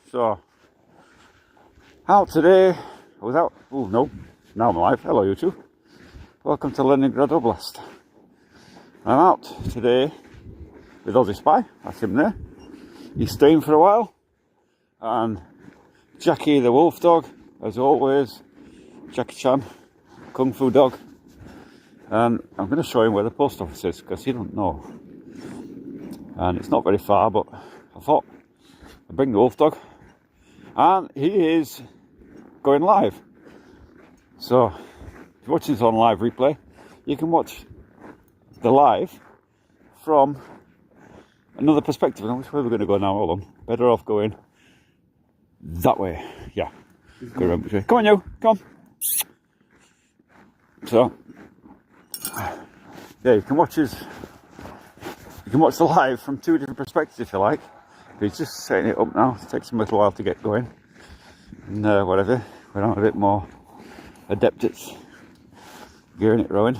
So, out today, I was out, oh no, now I'm alive. Hello YouTube, welcome to Leningrad Oblast. I'm out today with Aussie Spy, that's him there. He's staying for a while, and Jackie the wolf dog, as always, Jackie Chan, Kung Fu dog. And I'm going to show him where the post office is, because he don't know. And it's not very far, but I thought I'd bring the wolf dog. And he is going live. So, if you're watching this on live replay, you can watch the live from another perspective. Now, which way we're going to go now? Hold on. Better off going that way. Yeah. Go around which way. Come on, you. Come on. So, yeah, you can watch the live from two different perspectives if you like. He's just setting it up now. It takes him a little while to get going. And whatever, when I'm a bit more adept at gearing it rowing.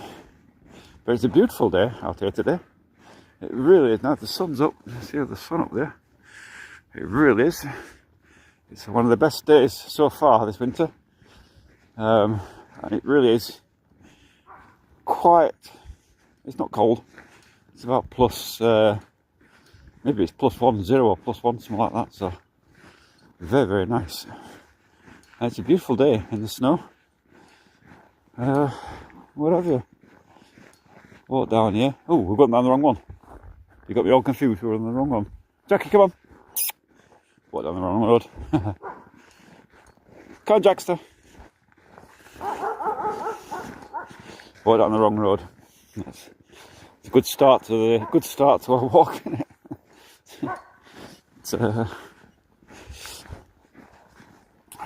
But it's a beautiful day out here today. It really is. Now the sun's up. See the sun up there? It really is. It's one of the best days so far this winter. And it really is quite, it's not cold. It's about plus, maybe it's +1, or +1, something like that. So very, very nice. And it's a beautiful day in the snow. What have you? Walk down here. Oh, we've gone down the wrong one. You got me all confused. We're on the wrong one. Jackie, come on. Walk down the wrong road. Come on, Jackster. Walk down the wrong road. It's a good start to our walk, isn't it? It's, I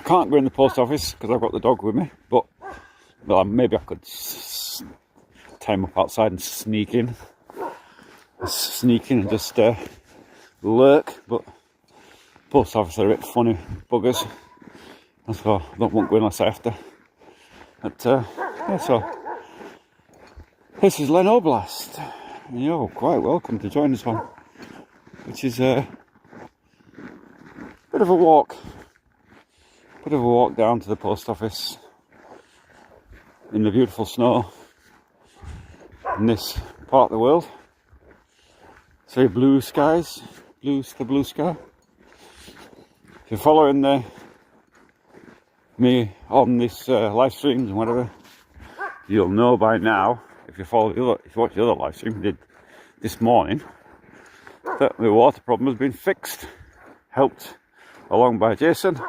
can't go in the post office because I've got the dog with me, but well, maybe I could tie him up outside and sneak in and just lurk. But post office are a bit funny buggers, and so I won't go in unless I have to. But yeah, so this is Len Oblast. You're quite welcome to join us on, which is a bit of a walk down to the post office in the beautiful snow in this part of the world. So blue skies, the blue sky. If you're following me on this live streams and whatever, you'll know by now. If you watch the other live stream we did this morning, that the water problem has been fixed, helped along by Jason,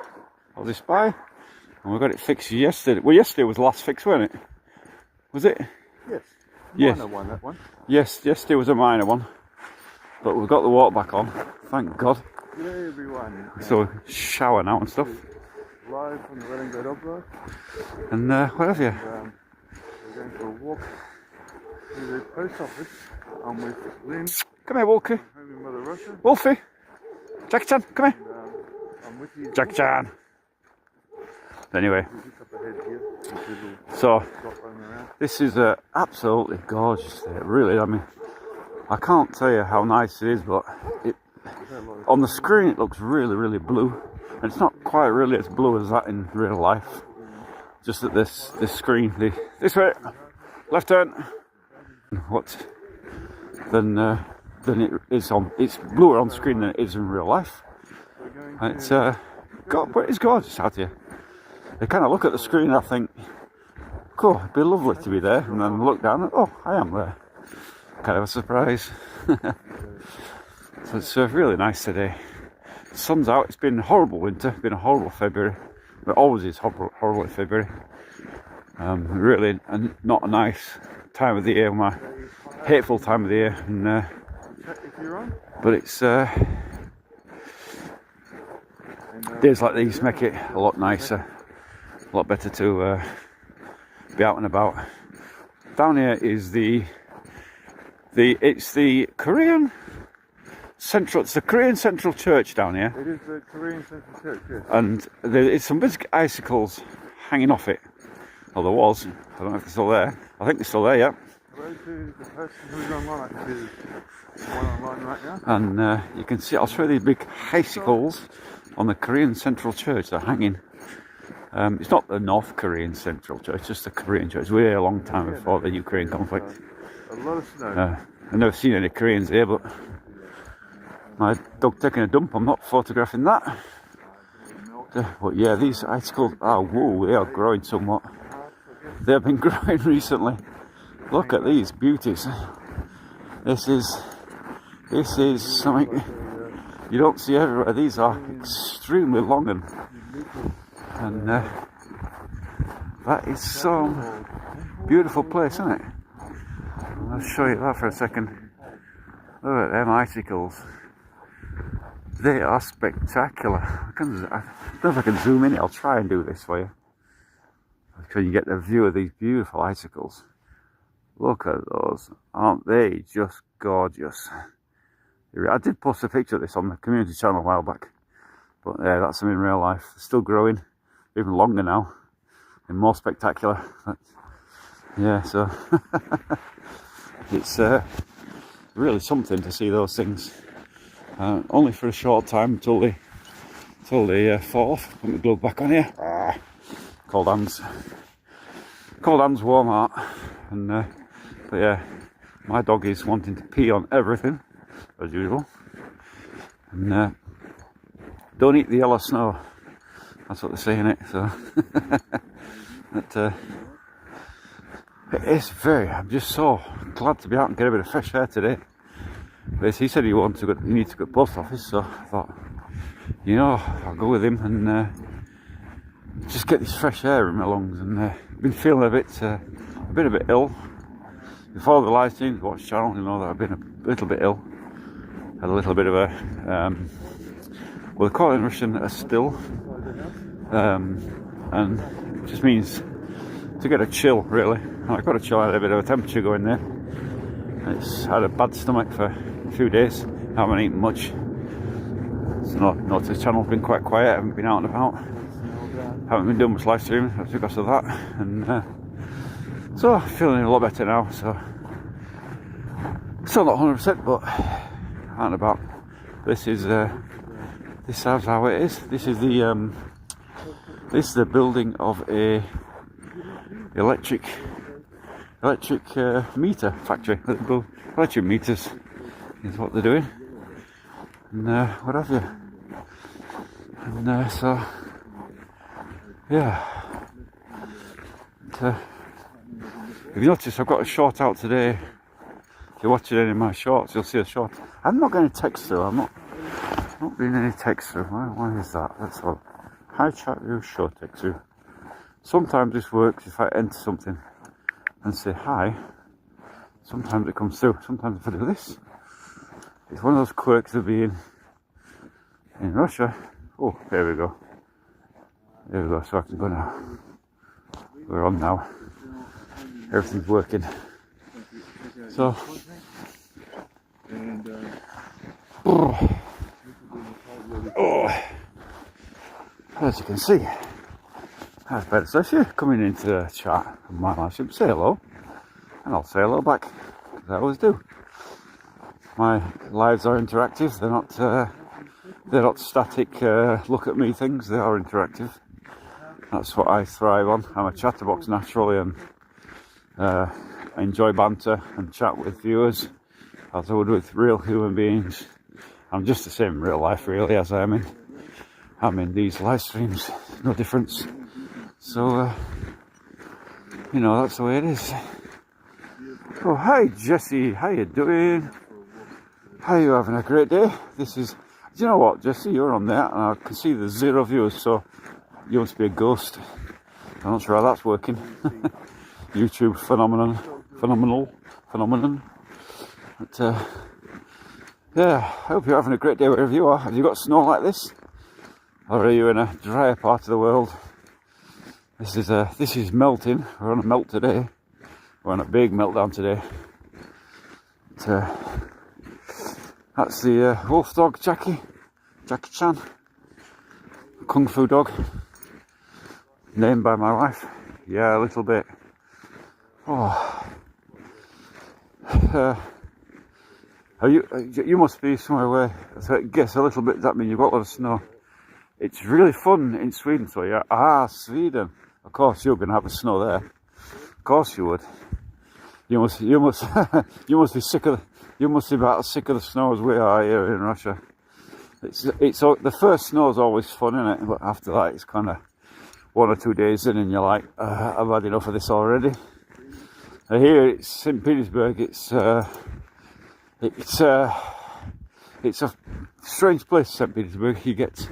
Aussie Spy, and we got it fixed yesterday. Well, yesterday was the last fix, wasn't it? Was it? Yes. Yes. Minor one, that one. Yes, yesterday was a minor one, but we've got the water back on, thank God. Good day, everyone. So shower now and stuff. Live from the Leningrad Oblast. And what have you? And, we're going for a walk to the post office. I'm with Lynn. Come here, Walker. Home in Mother Russia. Wolfie. Jackie Chan, come here. And, I'm with you. Jackie Chan. Anyway, We'll just up ahead here. so this is absolutely gorgeous day. Really, I mean, I can't tell you how nice it is, but on the screen it looks really, really blue, and it's not quite really as blue as that in real life. Just that this screen, this way, left turn. Then it is on. It's bluer on screen than it is in real life, and it's but it's gorgeous out here. I kind of look at the screen and I think, cool, it'd be lovely to be there, and then look down and oh, I am there. Kind of a surprise. So it's really nice today. The sun's out. It's been a horrible winter. It's been a horrible February. It always is horrible in February. Really, and not a nice time of the year. My hateful time of the year. And but it's days like these make it a lot nicer, a lot better to be out and about. Down here is it's the Korean Central. It's the Korean Central Church down here. It is the Korean Central Church, yes. And there's some big icicles hanging off it. Well, there was. I don't know if they're still there. I think they're still there, yeah. Hello to the person who's online. I can see one online right now. And you can see, I'll show you these big icicles on the Korean Central Church. They're hanging. It's not the North Korean Central Church, just the Korean Church. Way a long time before the Ukraine conflict. A lot of snow. I've never seen any Koreans here, but my dog taking a dump, I'm not photographing that. But yeah, these icicles, whoa, they are growing somewhat. They've been growing recently. Look at these beauties. This is something you don't see everywhere. These are extremely long and that is some beautiful place, isn't it? I'll show you that for a second. Look at them icicles. They are spectacular. I don't know if I can zoom in. I'll try and do this for you, so you get the view of these beautiful icicles. Look at those. Aren't they just gorgeous? I did post a picture of this on the community channel a while back, but yeah, that's them in real life. They're still growing, even longer now, and more spectacular. But, yeah, so it's really something to see those things. Only for a short time until they fall off. Put my glove back on here. Cold hands, warm heart, and but yeah, my dog is wanting to pee on everything as usual, and don't eat the yellow snow. That's what they say in it. So, but it's I'm just so glad to be out and get a bit of fresh air today. But he said he needs to go to the post office, so I thought, you know, I'll go with him and just get this fresh air in my lungs. And I've been feeling a bit ill. Before the live stream, watch channel, you know that I've been a little bit ill. Had a little bit of a, well, they call it in Russian a still, and it just means to get a chill, really. I got a chill, I had a bit of a temperature going there. It's had a bad stomach for a few days. Haven't eaten much. So noticed the channel's been quite quiet. Haven't been out and about. Haven't been doing much live streaming because of that. And so feeling a lot better now. So still not 100%, but out and about. This is how it is. This is the building of a electric meter factory. Electric meters is what they're doing, and what have you. And so yeah. If you notice, I've got a short out today. If you're watching any of my shorts, you'll see a short. I'm not going to text through. I'm not doing any text through. Why is that? That's all. Hi chat room, show text through. Sometimes this works if I enter something and say hi. Sometimes it comes through. Sometimes if I do this, it's one of those quirks of being in Russia. Oh, there we go. There we go. So I can go now. We're on now. Everything's working. So, as you can see, that's better. So if you're coming into the chat on my live stream, say hello, and I'll say hello back, as I always do. My lives are interactive. They're not static. Look at me things. They are interactive. That's what I thrive on. I'm a chatterbox naturally, and I enjoy banter and chat with viewers as I would with real human beings. I'm just the same in real life, really, as I'm in these live streams. No difference. So, you know, that's the way it is. Oh, hi Jesse, how you doing? How you having a great day? Do you know what, Jesse, you're on there, and I can see there's 0 viewers, so you must be a ghost. I'm not sure how that's working. YouTube phenomenon. But yeah, I hope you're having a great day wherever you are. Have you got snow like this, or are you in a drier part of the world? This is melting. We're on a melt today. We're on a big meltdown today. But, that's the wolf dog, Jackie Chan, kung fu dog, named by my wife. Yeah, a little bit. Oh, you must be somewhere where I guess a little bit. Does that mean you've got a lot of snow? it's really fun in Sweden. So yeah, Sweden. Of course, you're going to have the snow there. Of course, you would. You must, you must be sick of. You must be about as sick of the snow as we are here in Russia. It's the first snow is always fun, isn't it? But after that, it's kind of 1 or 2 days in, and you're like, I've had enough of this already. Here, it's St. Petersburg. It's a strange place, St. Petersburg. You get,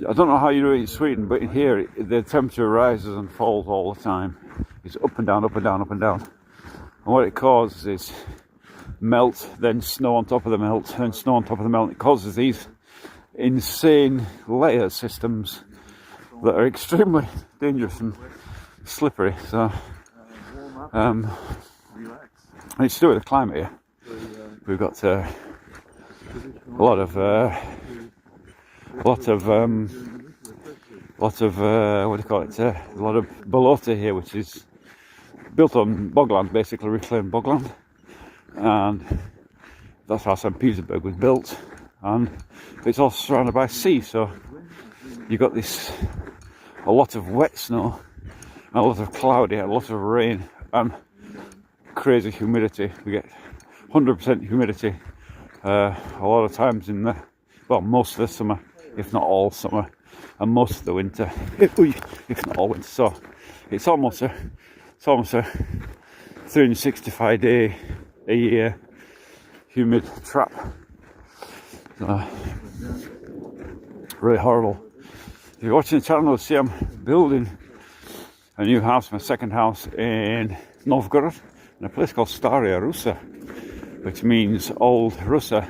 I don't know how you do it in Sweden, but in here, the temperature rises and falls all the time. It's up and down, up and down, up and down. And what it causes is melt, then snow on top of the melt, then snow on top of the melt. It causes these insane layer systems that are extremely dangerous and slippery. So, it's to do with the climate here. We've got a lot of what do you call it? A lot of bolota here, which is built on bogland, basically reclaimed bogland, and that's how St. Petersburg was built. And it's all surrounded by sea, so you got a lot of wet snow, a lot of cloudy, a lot of rain, and crazy humidity. We get 100% humidity a lot of times in most of the summer, if not all summer, and most of the winter, if not all winter. So it's almost a 365 day a year humid trap. Really horrible. If you're watching the channel, you'll see I'm building a new house, my second house in Novgorod, in a place called Staraya Russa, which means old Russia.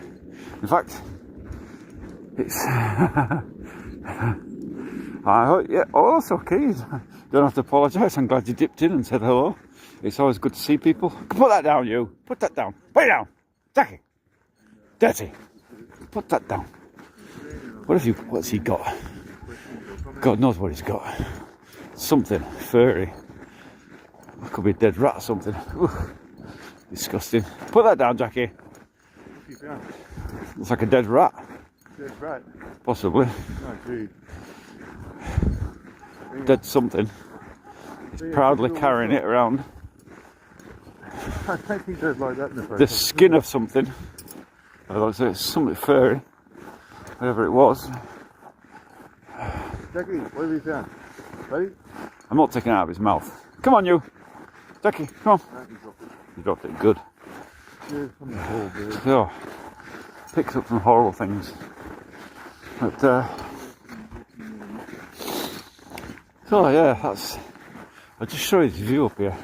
In fact, it's it's okay. You don't have to apologise. I'm glad you dipped in and said hello. It's always good to see people. Put that down, you. Put that down. Put it down. Jackie. Dirty. Put that down. What's he got? God knows what he's got. Something furry. It could be a dead rat or something. Ooh, disgusting. Put that down, Jackie. Looks like a dead rat. Dead rat? Possibly. Oh, dude. Dead something. He's proudly carrying it around. I don't think they're like that in the The skin of something. It's something furry. Whatever it was. Jackie, what have you found? Ready? I'm not taking it out of his mouth. Come on, you. Jackie, come on. You dropped it. Good. Yeah, from the hole, dude. Oh, picks up some horrible things. But, so yeah, I'll just show you the view up here.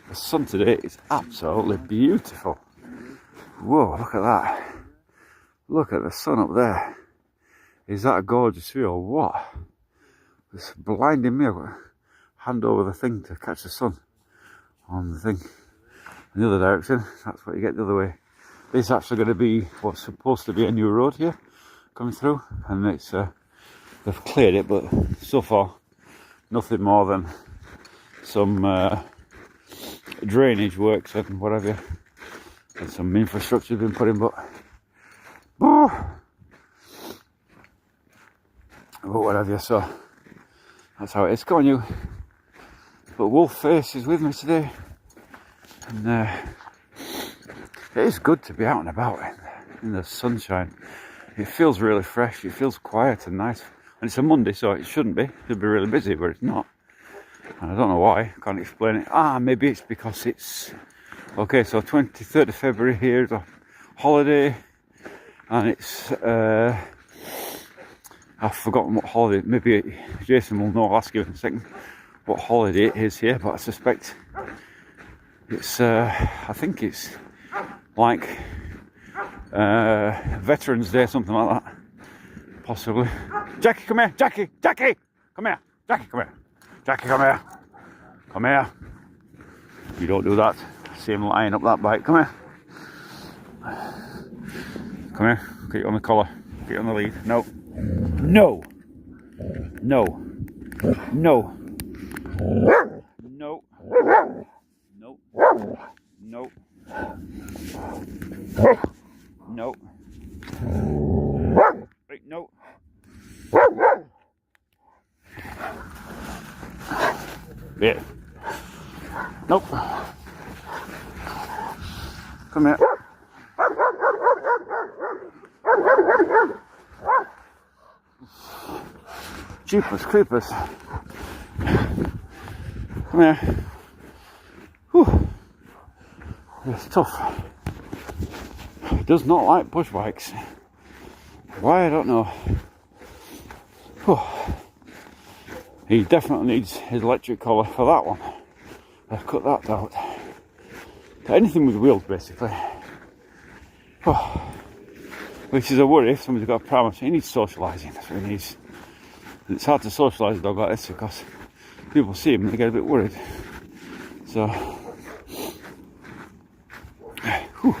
The sun today is absolutely beautiful. Whoa, look at that. Look at the sun up there. Is that a gorgeous view or what? It's blinding me. I've got to hand over the thing to catch the sun on the thing. In the other direction, that's what you get the other way. This is actually going to be what's supposed to be a new road here coming through, and it's they've cleared it, but so far nothing more than some drainage works and whatever, and some infrastructure has been put in, but whatever. So that's how it is. Come on, you. But Wolfface is with me today, and it is good to be out and about in the sunshine. It feels really fresh. It feels quiet and nice. And it's a Monday, so it shouldn't be. It should be really busy, but it's not. And I don't know why. I can't explain it. Maybe it's because it's... Okay, so 23rd of February here is a holiday. And it's... I've forgotten what holiday. Maybe Jason will know. I'll ask you in a second what holiday it is here. But I suspect it's... I think it's like Veterans Day, something like that. Possibly. Jackie, come here. Jackie, come here. Jackie, come here. Jackie, come here. Come here. You don't do that. See him lying up that bike. Come here. Come here. Get you on the collar. Get you on the lead. No. No. No. No. No. No. No. No. Wait, no. Yeah. Nope. Come here. Jeepers creepers. Come here. Whew. It's tough. Does not like push bikes. Why, I don't know. Whew. He definitely needs his electric collar for that one. I've cut that out. Anything with wheels, basically. Whew. Which is a worry if somebody's got a problem. He needs socialising, that's what he needs. It's hard to socialise a dog like this because people see him and they get a bit worried. So, whew.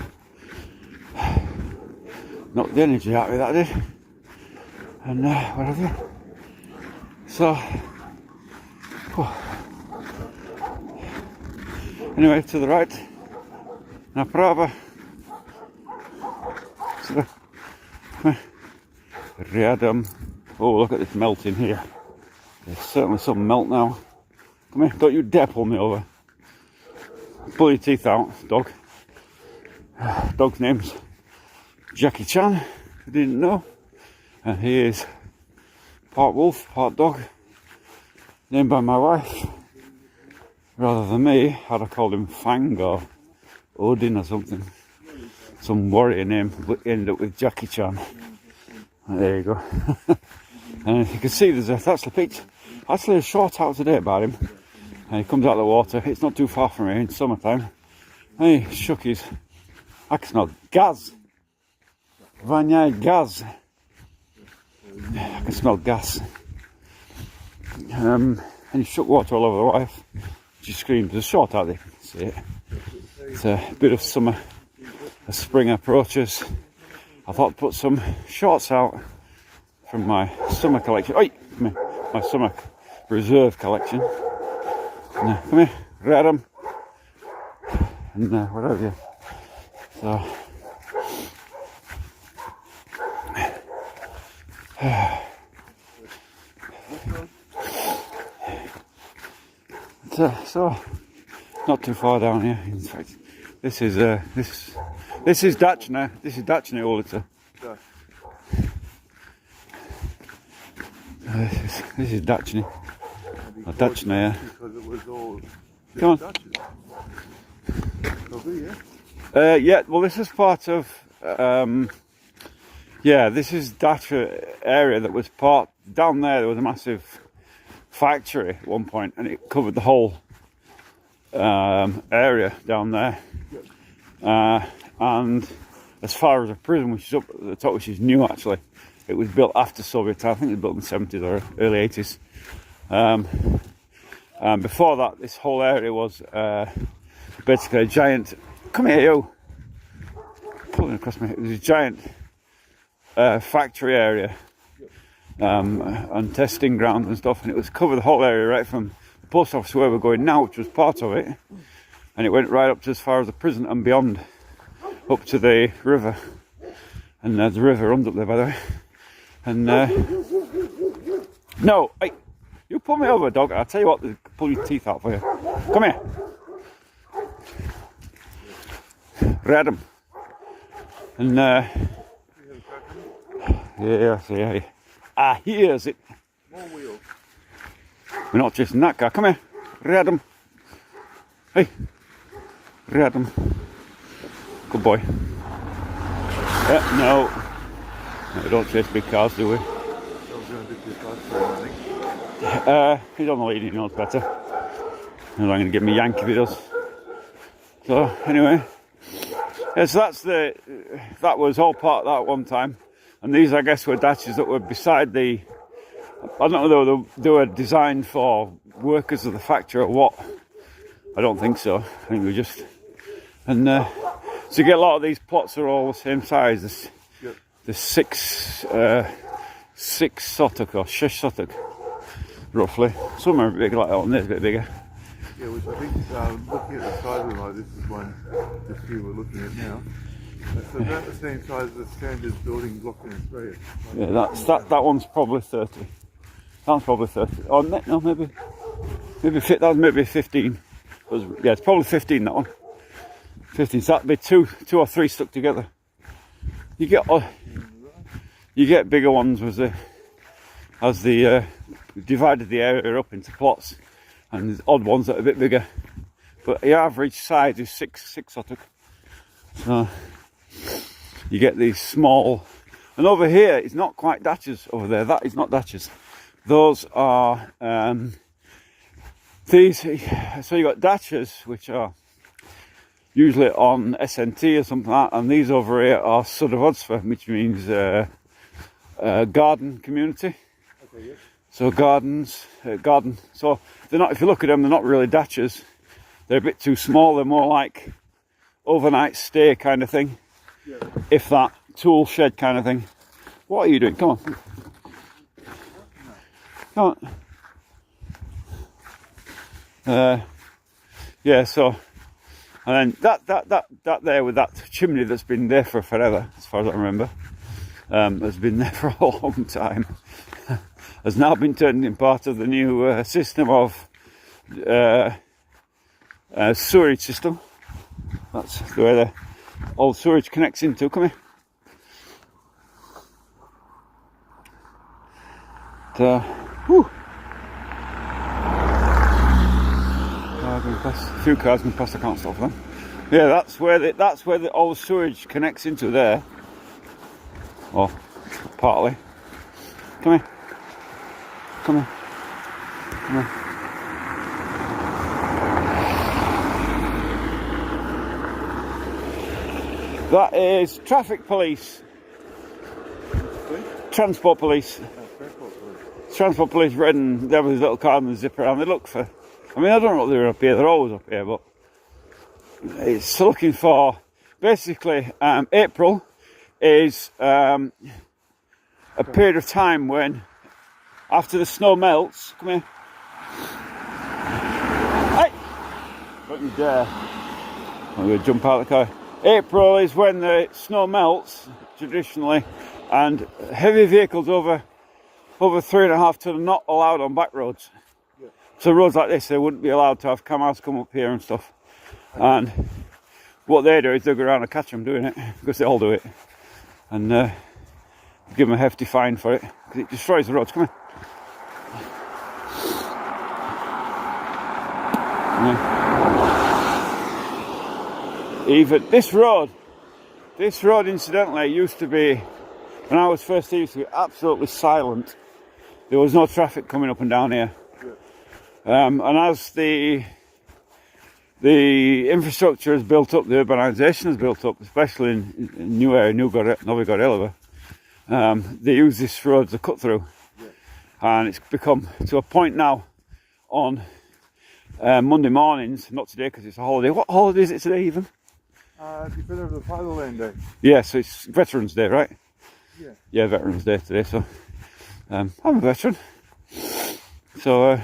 Knocked the energy out of me, that did. And what have you. So, whew. Anyway, to the right, Naprava. So, Riadam. Oh, look at this melting here. There's certainly some melt now. Come here, don't you dare pull me over. Pull your teeth out, dog. Dog's name's Jackie Chan, if you didn't know. And he is part wolf, part dog. Named by my wife. Rather than me, I'd have called him Fang or Odin or something. Some warrior name, but ended up with Jackie Chan. There you go. And you can see there's actually a short out today about him. And he comes out of the water. It's not too far from here in summertime. And he shook his, I can smell gas. Vanya gas. I can smell gas. And he shook water all over the wife. She screamed. There's a short out there, you can see it. It's a bit of summer, as spring approaches. I thought I'd put some shorts out from my summer collection. Oi! My summer reserve collection. And, come here, read them. And what have you. So, not too far down here. In fact, this is Dachna. This is Dachna Ulita. This is Dachny. Or Dachna, yeah. Because it was all come on. Dutches. Probably, yeah. Yeah. Well, this is part of. Yeah, this is Dacha area that was part down there. There was a massive factory at one point, and it covered the whole area down there. And as far as a prison, which is up at the top, which is new actually, it was built after Soviet time. I think it was built in the 70s or early 80s. Before that, this whole area was basically a giant. Come here, you! Pulling across me. It was a giant factory area and testing ground and stuff, and it was covered the whole area right from the post office where we're going now, which was part of it, and it went right up to as far as the prison and beyond, up to the river. And the river runs up there, by the way. And no, hey, you pull me over, dog. I'll tell you what, they'll pull your teeth out for you. Come here. Read them. And yeah, see, I hears it. More wheels. We're not chasing that car. Come here. Read them. Hey. Read them. Good boy. No. We don't chase big cars, do we? He's on the lead, he knows better. I'm going to give him a yank if he does. So, anyway. Yeah, so that was all part of that one time. And these, I guess, were Dachas that were beside the... I don't know whether they were designed for workers of the factory or what. I don't think so. I think they were just... And so you get a lot of these plots are all the same size. There's six sotuk or shish sotuk, roughly. Some are a bit bigger like that one, there's a bit bigger. Yeah, which I think, looking at the size of them, like this is one, this view we're looking at now. It's about the same size as the standard building block in Australia. Yeah, that one's probably 30. That one's probably 30. Oh, no, maybe Maybe fit. That was maybe 15. Yeah, it's probably 15. That one. 15. So that'd be two or three stuck together. You get bigger ones as they divided the area up into plots, and there's odd ones that are a bit bigger. But the average size is six I took. So you get these small, and over here it's not quite datchas. Over there, that is not datchas. Those are these. So you got datchas, which are usually on SNT or something like that, and these over here are Suddavodsva, which means garden community. Okay, yes. So garden. So they're not. If you look at them, they're not really datchas. They're a bit too small. They're more like overnight stay kind of thing. Yeah. If that, tool shed kind of thing. What are you doing? Come on. Come on. Yeah. So, and then that there with that chimney that's been there for forever, as far as I remember, has been there for a long time. Has now been turned into part of the new system of sewerage system. That's where the old sewerage connects into. Come here. Whew. A few cars going past. I can't stop them. Yeah, that's where the old sewage connects into there. Or partly. Come here. Come here. Come here. That is traffic police. Transport police. Transport police red, and they have this little car and they zip around. They look for, I mean, I don't know what they're up here. They're always up here, but it's looking for, basically, April is a period of time when, after the snow melts, come here. Hey! Don't you dare. I'm going to jump out of the car. April is when the snow melts, traditionally, and heavy vehicles over 3.5 ton are not allowed on back roads. Yeah. So roads like this, they wouldn't be allowed to have camels come up here and stuff. And what they do is they go around and catch them doing it, because they all do it. And give them a hefty fine for it, because it destroys the roads. Come here. Yeah. Even this road incidentally used to be, when I was first here, used to be absolutely silent. There was no traffic coming up and down here. And as the infrastructure has built up, the urbanisation has built up, especially in new area, Novi Gorelova, they use this road as a cut through. And it's become to a point now on Monday mornings, not today because it's a holiday. What holiday is it today even? Because of the Fatherland Day. Yeah, so it's Veterans Day, right? Yeah. Yeah, Veterans Day today, so I'm a veteran. So,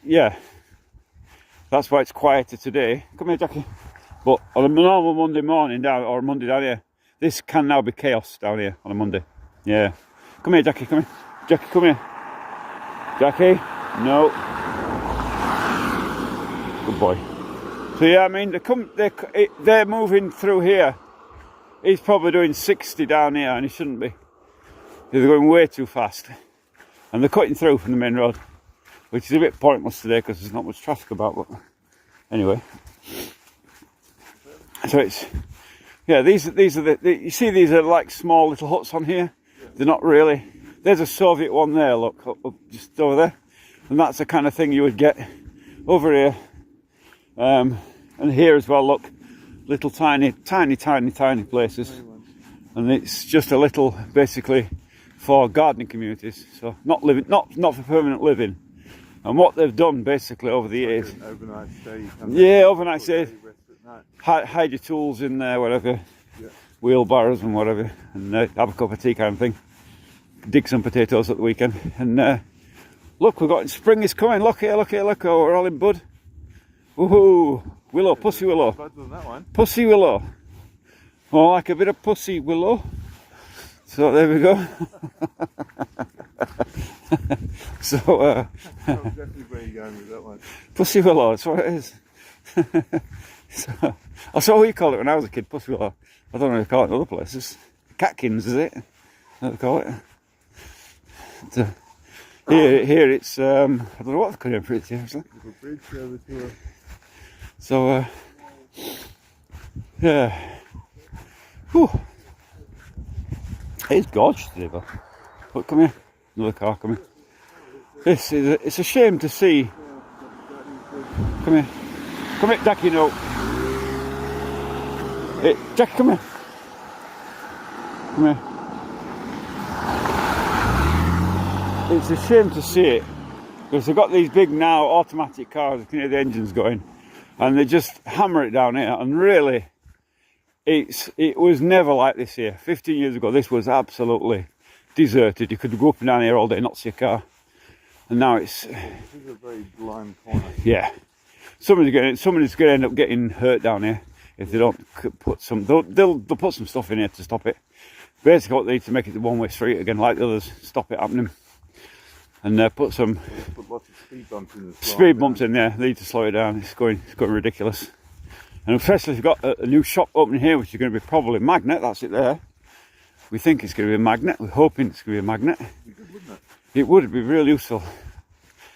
yeah, that's why it's quieter today. Come here, Jackie. But on a normal Monday morning down, or Monday down here, this can now be chaos down here on a Monday. Yeah. Come here, Jackie, come here. Jackie, come here. Jackie, no. Good boy. So yeah, I mean, they're moving through here. He's probably doing 60 down here, and he shouldn't be. They're going way too fast. And they're cutting through from the main road, which is a bit pointless today because there's not much traffic about, but anyway. So it's, yeah, these are you see these are like small little huts on here? They're not really. There's a Soviet one there, look, up just over there. And that's the kind of thing you would get over here. And here as well, look, little tiny places. And it's just a little, basically, for gardening communities. So not for permanent living. And what they've done basically over the years. Overnight stay. Yeah, overnight stay. Hide your tools in there, whatever. Yeah. Wheelbarrows and whatever. And have a cup of tea kind of thing. Dig some potatoes at the weekend. And look, spring is coming. Look here, oh, we're all in bud. Woohoo! Willow, pussy willow. Buds on that one. Pussy willow. Oh, like a bit of pussy willow. So there we go. So, I know exactly where you're going with that one. Pussy Willow, that's what it is. So, that's what we call it when I was a kid, Pussy Willow. I don't know if they call it in other places. Catkins, is it? What they call it. So, here it's, I don't know what they're calling it for it here, actually. Little bridge over to a... So, yeah. Whew. It's gorgeous today, though. But come here, another car coming. It's a shame to see. Come here, Jackie. No, hey, Jackie, come here. It's a shame to see it because they've got these big now automatic cars. You can hear the engines going, and they just hammer it down here. And really, it was never like this here. 15 years ago, this was absolutely deserted. You could go up and down here all day, not see a car. And now it's... This is a very blind corner. Yeah. Somebody's going to end up getting hurt down here if they don't put some... They'll put some stuff in here to stop it. Basically, what they need to make it a one-way street again, like the others, stop it happening. And put some... Put lots of speed bumps in the speed bumps in there. They need to slow it down. It's going ridiculous. And especially if you've got a new shop opening here, which is going to be probably Magnet. That's it there. We think it's going to be a Magnet. We're hoping it's going to be a Magnet. It'd be good, wouldn't it? It would be really useful.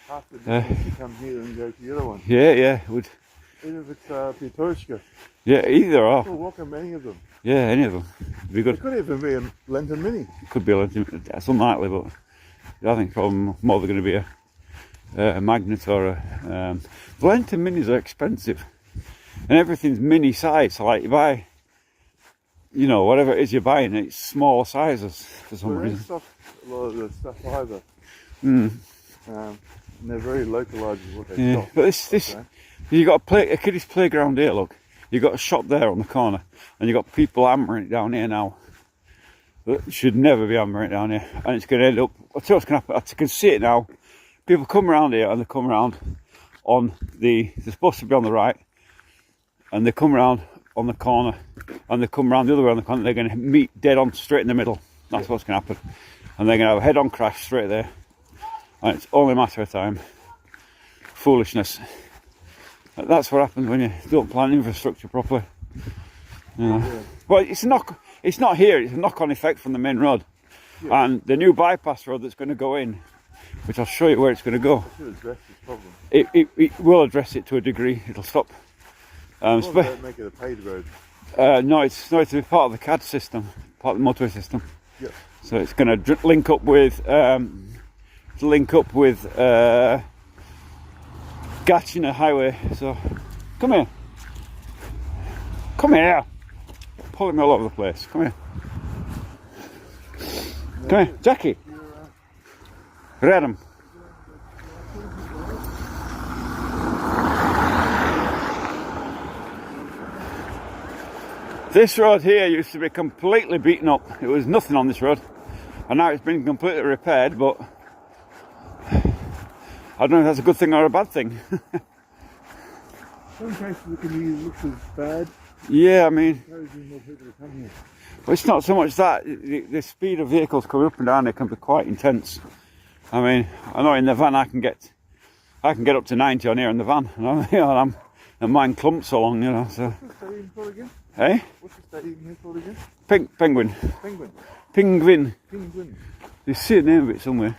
Half the distance you come here and go to the other one. Yeah, it would. Even if it's Pietorska. Yeah, either or. We'll walk on any of them. Yeah, any of them. It'd be good. It could even be a Lenten Mini. It could be it's unlikely, but I think probably more they're going to be a Magnet or a... The Lenten Minis are expensive. And everything's mini size. So like you buy, you know, whatever it is you're buying, it's small sizes for some reason. Stock a lot of the stuff either. Mm. And they're very localised with what they Yeah, stock. but this you got a kiddies playground here. Look, you got a shop there on the corner, and you got people hammering it down here now. That should never be hammering it down here, and it's going to end up. I'll tell you what's going to happen. I can see it now. People come around here, and they come around on the. They're supposed to be on the right, and they come around on the corner, and they come around the other way on the corner. They're going to meet dead on straight in the middle. That's what's going to happen, and they're going to have a head-on crash straight there. And it's only a matter of time. Foolishness. That's what happens when you don't plan infrastructure properly. You know. Yeah. Well, it's not here. It's a knock-on effect from the main road, and the new bypass road that's going to go in, which I'll show you where it's going to go. It should address this problem. It will address it to a degree. It'll stop. Don't make it a paved road. No, it's to be part of the CAD system, part of the motorway system. Yep. So it's going to link up with Gatchina Highway. So come here, pulling me all over the place. Come here, Jackie. Read 'em. This road here used to be completely beaten up. It was nothing on this road, and now it's been completely repaired, but I don't know if that's a good thing or a bad thing. Some cases it can be looks as bad. Yeah, I mean, Encouraging more people to come here. well, it's not so much that. The speed of vehicles coming up and down there can be quite intense. I mean, I know in the van I can get up to 90 on here in the van. And mine clumps along, you know. So. What's the stadium called again? Hey? What's the stadium here called again? Penguin. Penguin. Penguin. Penguin. You see the name of it somewhere.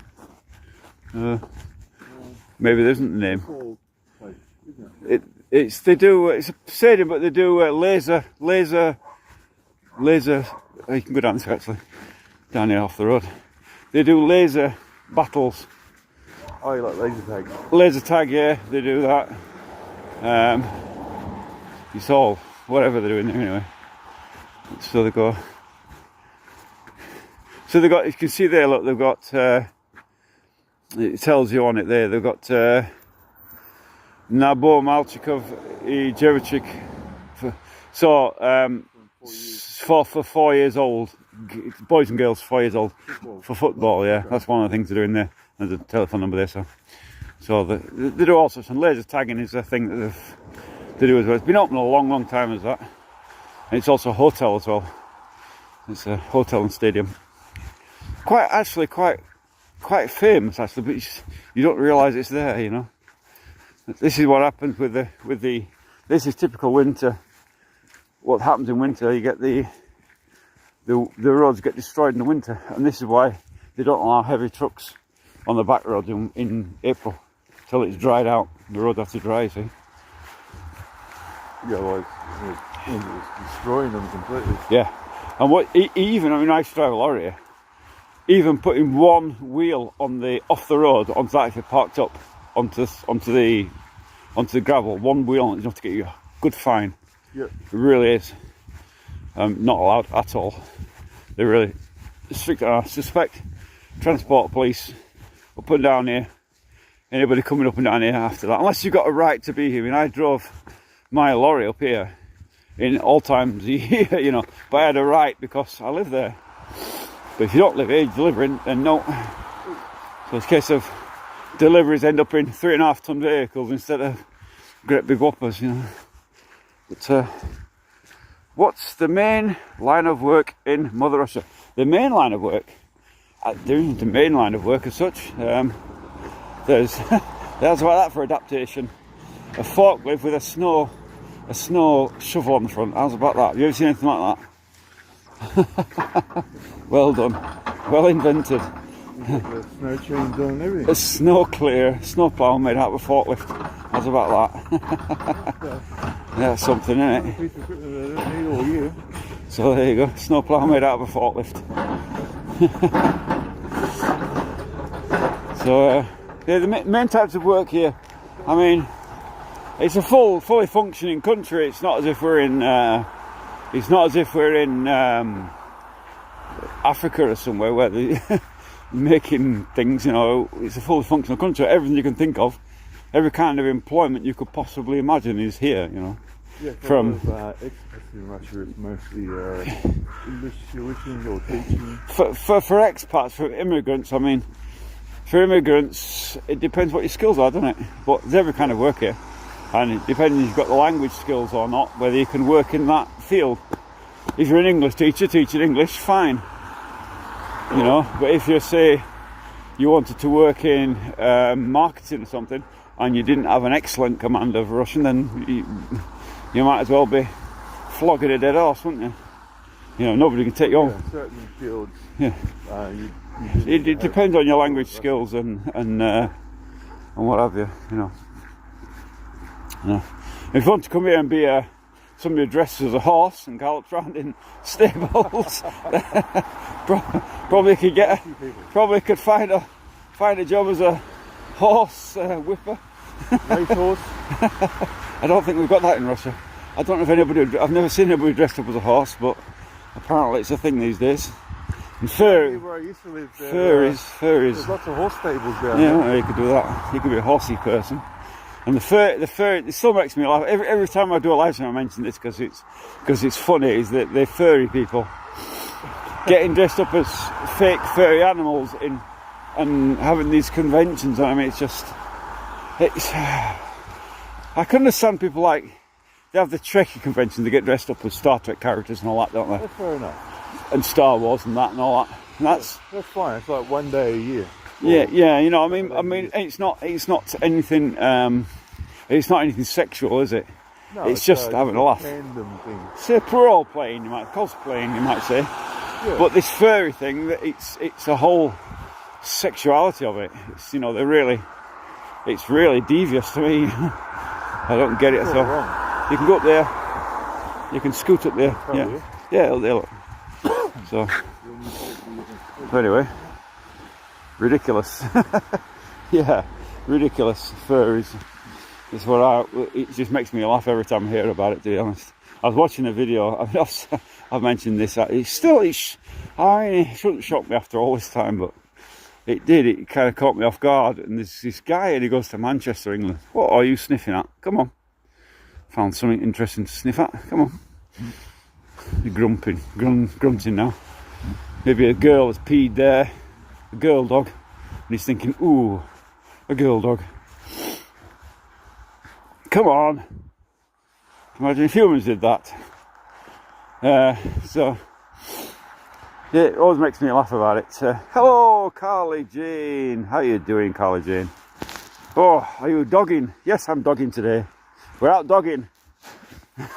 Maybe there isn't the name. Cool place, isn't it? It's a stadium, but they do laser. You can go down this way, actually, down here off the road. They do laser battles. Oh, you like laser tag? Laser tag, yeah, they do that. It's all whatever they're doing there anyway. So they go. So they got. You can see there. Look, they've got. It tells you on it there. They've got Nabor Malchikov и Jevchik. So for 4 years old, boys and girls 4 years old for football. Yeah, that's one of the things they're doing there. There's a telephone number there. So they do all sorts. And laser tagging is a thing that they do as well. It's been open a long time as that. And it's also a hotel as well. It's a hotel and stadium. Quite quite famous actually, but you don't realise it's there, you know. This is what happens with the this is typical winter. What happens in winter, you get the roads get destroyed in the winter, and this is why they don't allow heavy trucks on the back road in April till it's dried out. The road has to dry, you see. Yeah, well, it's destroying them completely. Yeah, and what even I mean, I used to drive a lorry here. Even putting one wheel on the off the road, onto actually parked up onto the gravel, one wheel is enough to get you a good fine. Yep. It really is. Not allowed at all. They're really strict. I suspect transport police up and down here. Anybody coming up and down here after that, unless you've got a right to be here. I mean, I drove my lorry up here in all times of year, you know, but I had a right because I live there. But if you don't live here, you're delivering, then no. So it's a case of deliveries end up in 3.5 ton vehicles instead of great big whoppers, you know. But what's the main line of work in Mother Russia? The main line of work, there isn't a main line of work as such. There's like that for adaptation. A forklift with a snow shovel on the front. How's about that? Have you ever seen anything like that? Well done. Well invented. The snow chains on and everything. A snow clear, snow plough made out of a forklift. How's about that? Yeah, something, isn't it? Piece of equipment that I don't need all year. So there you go, snow plough made out of a forklift. So yeah, the main types of work here, I mean, it's a fully functioning country. It's not as if we're in Africa or somewhere where they're making things, you know. It's a fully functional country. Everything you can think of, every kind of employment you could possibly imagine is here, you know. Yeah, From expats in Russia, it's mostly English tuition or teaching. For expats, for immigrants, I mean, for immigrants, it depends what your skills are, doesn't it? But there's every kind of work here, and it depends if you've got the language skills or not, whether you can work in that field. If you're an English teacher, teaching English, fine, you know. But if you say you wanted to work in marketing or something, and you didn't have an excellent command of Russian, then you might as well be flogging a dead horse, wouldn't you? You know, nobody can take you on. Yeah, certain fields. Yeah. It depends on your language skills and what have you. You know. Yeah. If you want to come here and be somebody dressed as a horse and gallops around in stables, probably could find a job as a horse whipper. Racehorse. I don't think we've got that in Russia. I don't know if anybody. I've never seen anybody dressed up as a horse, but apparently it's a thing these days. And Where I used to live, furries. There's lots of horse stables there. Yeah, well, you could do that. You could be a horsey person. And the fur, it still makes me laugh. Every time I do a live stream, I mention this because it's funny. Is that the furry people getting dressed up as fake furry animals and having these conventions? I mean, it's. I can understand people like they have the Trekkie convention. They get dressed up as Star Trek characters and all that, don't they? That's fair enough. And Star Wars and that and all that. And that's fine. It's like one day a year. Yeah. You know, I mean, it's not anything. It's not anything sexual, is it? No, it's just having a laugh. Random thing. Say parole playing, cosplaying, you might say. Yeah. But this furry thing, it's a whole sexuality of it. It's, you know, it's really devious to me. I don't get it at all. Wrong. You can go up there. You can scoot up there. Probably. Yeah, up there. Look. So anyway, ridiculous. Yeah, ridiculous furries. It's it just makes me laugh every time I hear about it, to be honest. I was watching a video. I've mentioned this. It shouldn't shock me after all this time, but it did. It kind of caught me off guard. And there's this guy, and he goes to Manchester, England. What are you sniffing at? Come on. Found something interesting to sniff at. Come on. You're grunting now. Maybe a girl has peed there. A girl dog. And he's thinking, ooh, a girl dog. Come on. Imagine if humans did that. So Yeah, it always makes me laugh about it. Hello, Carly Jane. How you doing, Carly Jane? Oh, are you dogging? Yes, I'm dogging today. We're out dogging. Yeah,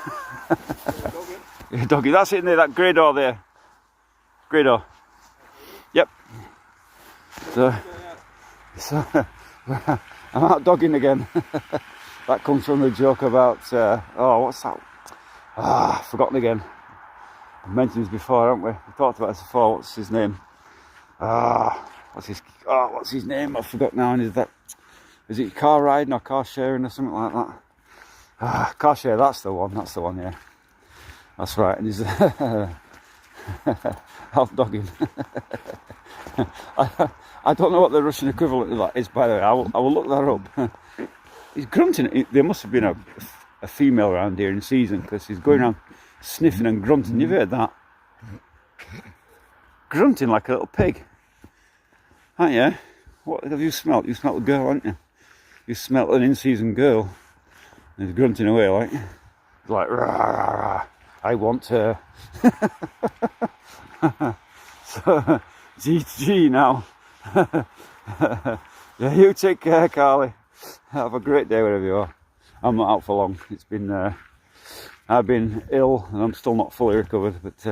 dogging. That's it in there, that grey door there. Grey door. Yep. So I'm out dogging again. That comes from the joke about, oh, what's that? I've forgotten again. I've mentioned this before, haven't we? We talked about this before. What's his name? What's his name? I forgot now. And is it car riding or car sharing or something like that? Car share. That's the one. That's the one. Yeah, that's right. And he's out dogging. I don't know what the Russian equivalent of that is. By the way, I will look that up. He's grunting. There must have been a female around here in season because he's going around sniffing and grunting. You've heard that? Grunting like a little pig. Aren't you? What have you smelt? You smelt a girl, haven't you? You smelt an in-season girl. And he's grunting away like, rah, rah, rah. I want her. So, GG now. Yeah, you take care, Carly. Have a great day wherever you are. I'm not out for long. It's been, I've been ill and I'm still not fully recovered, but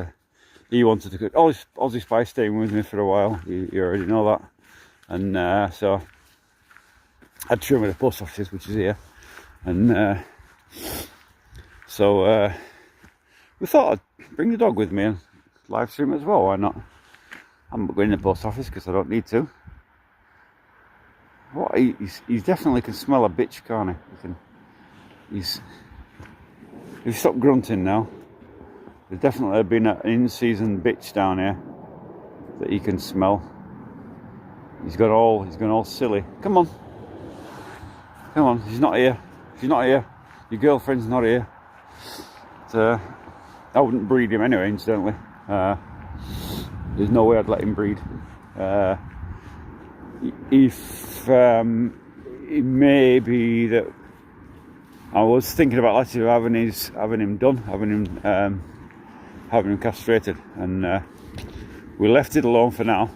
he wanted to go. Aussie Spy staying with me for a while. You already know that. And so I had to show him where the post office is, which is here. And so we thought I'd bring the dog with me and live stream as well. Why not? I'm not going to the post office because I don't need to. What? He definitely can smell a bitch, can't he? He's stopped grunting now. There's definitely been an in-season bitch down here that he can smell. He's gone all silly. Come on. Come on, she's not here. She's not here. Your girlfriend's not here. So, I wouldn't breed him anyway, incidentally. There's no way I'd let him breed. If it may be that I was thinking about actually having him done, having him castrated, and we left it alone for now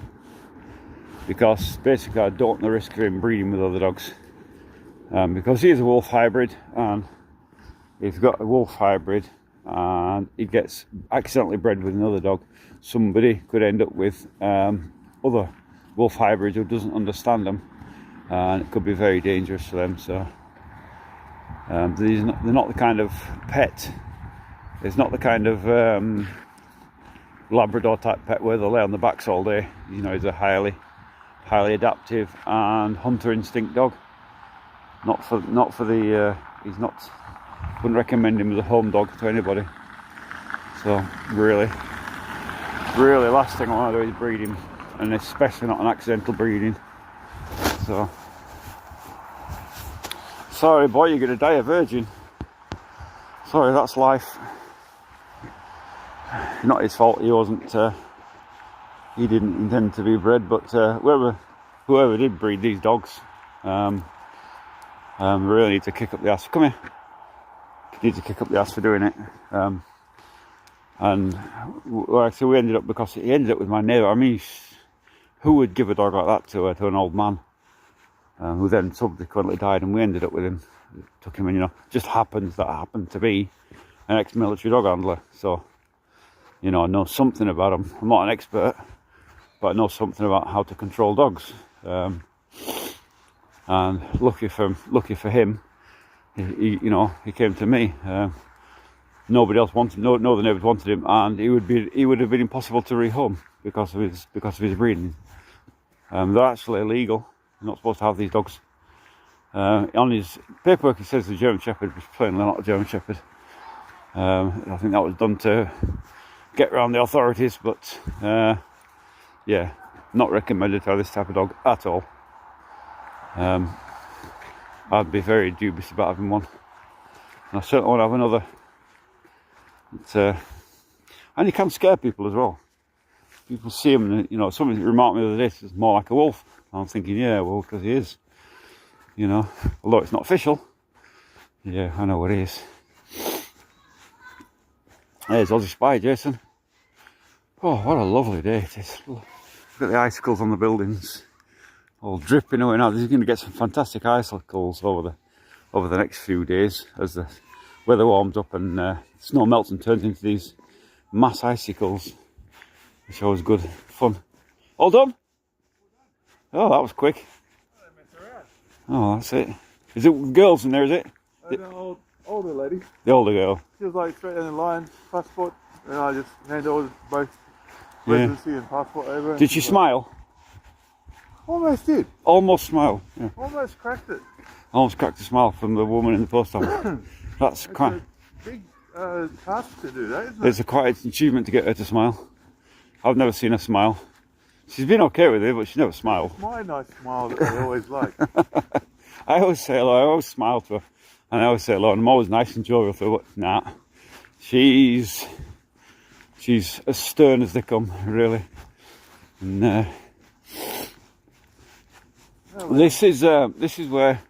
because basically I don't want the risk of him breeding with other dogs, because he is a wolf hybrid, and if you've got a wolf hybrid and he gets accidentally bred with another dog, somebody could end up with other wolf hybrids who doesn't understand them, and it could be very dangerous for them. So they're not the kind of pet. It's not the kind of Labrador type pet where they lay on the backs all day. You know, he's a highly adaptive and hunter instinct dog. Not for the. He's not. Wouldn't recommend him as a home dog to anybody. So really, last thing I want to do is breed him, and especially not an accidental breeding. So sorry, boy, you're gonna die a virgin. Sorry, that's life. Not his fault. He wasn't. He didn't intend to be bred, but whoever did breed these dogs, really need to kick up the ass. Come here. Need to kick up the ass for doing it. And actually, we ended up because he ended up with my neighbour. I mean, who would give a dog like that to an old man, who then subsequently died, and we ended up with him. Took him in, you know. Just happens that I happened to be an ex-military dog handler, so you know I know something about him. I'm not an expert, but I know something about how to control dogs. And lucky for him, he he came to me. Nobody else wanted, no other neighbours wanted him, and he would have been impossible to rehome because of his breeding. They're actually illegal. You're not supposed to have these dogs. On his paperwork, he says the German Shepherd, was plainly not a German Shepherd. I think that was done to get around the authorities, but yeah, not recommended for this type of dog at all. I'd be very dubious about having one, and I certainly won't have another. And he can scare people as well. People see him, and, you know, somebody remarked me the other day, it's more like a wolf. I'm thinking, yeah, well, because he is, you know, although it's not official. Yeah, I know what it is. There's Aussie Spy, Jason. Oh, what a lovely day it is. Look at the icicles on the buildings, all dripping away now. There's going to get some fantastic icicles over the next few days as the weather warms up and snow melts and turns into these mass icicles, which is always good fun. All done? Oh, that was quick. Oh, that's it. Is it girls in there, is it? An older lady. The older girl. She was like straight down the line, passport, and I just handed over both residency and passport over. Did she smile? Almost did. Almost smile. Yeah. Almost cracked it. Almost cracked a smile from the woman in the post office. That's quite. A big task to do, that, isn't it? It's a quite an achievement to get her to smile. I've never seen her smile. She's been okay with it, but she never smiled. My nice smile that I always like. I always say hello. I always smile to her, and I always say hello. And I'm always nice and jovial to her. But nah, she's as stern as they come, really. And this is where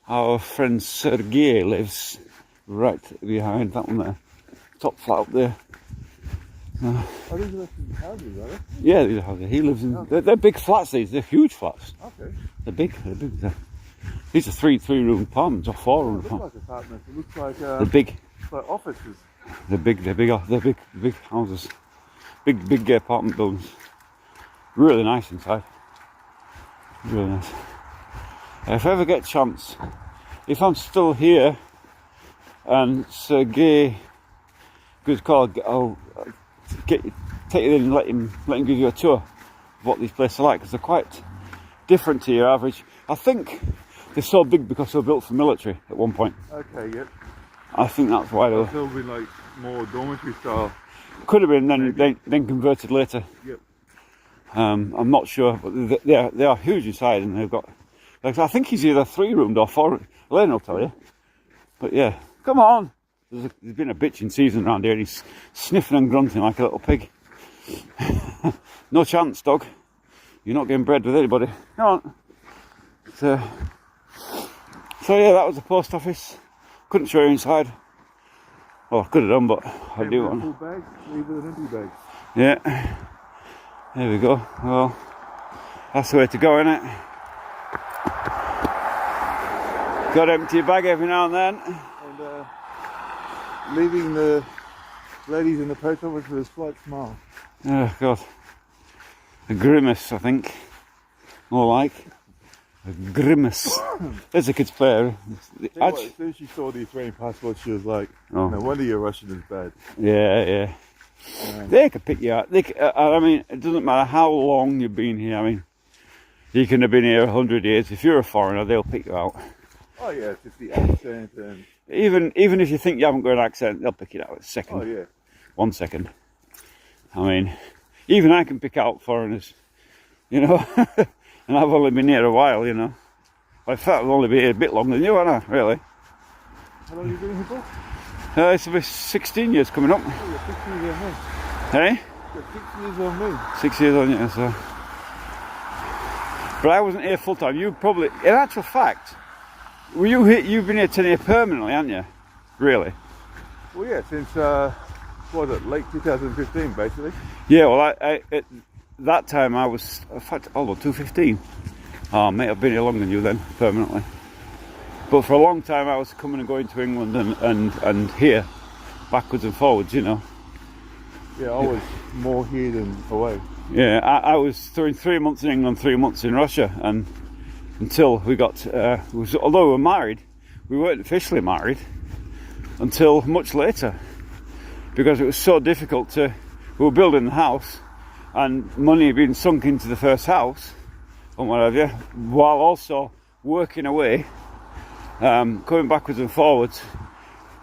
our friend Sergei lives, right behind that one there, top flat up there. Oh, these are some houses, are they? Yeah, these are houses. He lives in. They're big flats. They're huge flats. Okay. They're big. These are three-room apartments or four-room It looks apartments. like apartments. It looks like They're big. like offices. They're big houses. Big apartment buildings. Really nice inside. Really nice. If I ever get a chance, if I'm still here and Sergei gives a call, I'll take you in and let him give you a tour of what these places are like, because they're quite different to your average. I think they're so big because they were built for military at one point. Okay, yep. I think that's why they were. It'll be like more dormitory style. Could have been then converted later. Yep. I'm not sure, but they are huge inside, and they've got. Like, I think he's either 3-roomed or 4. Elaine will tell you. But yeah, come on. There's been a bitching season around here. And he's sniffing and grunting like a little pig. No chance, dog. You're not getting bred with anybody. Come on. So yeah, that was the post office. Couldn't show you inside. Well, I could have done, but I do want. Full bags, leave with an empty bag. Yeah. There we go. Well, that's the way to go, isn't it? Got to empty your bag every now and then. And leaving the ladies in the post office with a slight smile. Oh, God. A grimace, I think. More like. A grimace. There's a kid's player. As soon as she saw the Ukrainian passport, she was like, Oh. no wonder your Russian is bad. Yeah. They could pick you out. I mean, it doesn't matter how long you've been here. I mean, you can have been here 100 years. If you're a foreigner, they'll pick you out. Oh yeah, it's just the accent and... Even if you think you haven't got an accent, they'll pick it out in a second. Oh yeah. 1 second. I mean, even I can pick out foreigners, you know. And I've only been here a while, you know. I felt I've only been here a bit longer than you, haven't I? Really. How long have you been here for? It's about 16 years coming up. Oh, you're 6 years on me. Hey? You're 6 years on me. 6 years on you, so. But I wasn't here full time. You probably, in actual fact, were you here, you've been here 10 years permanently, haven't you? Really? Well yeah, since, what was it, late 2015 basically. Yeah, well, I at that time I was, in fact, 215. Oh, mate, I've been here longer than you then, permanently. But for a long time I was coming and going to England and here, backwards and forwards, you know. Yeah, I was more here than away. Yeah, I was doing 3 months in England, 3 months in Russia, and until we got, although we were married, we weren't officially married until much later, because it was so difficult we were building the house, and money had been sunk into the first house, and what have you, while also working away, going backwards and forwards.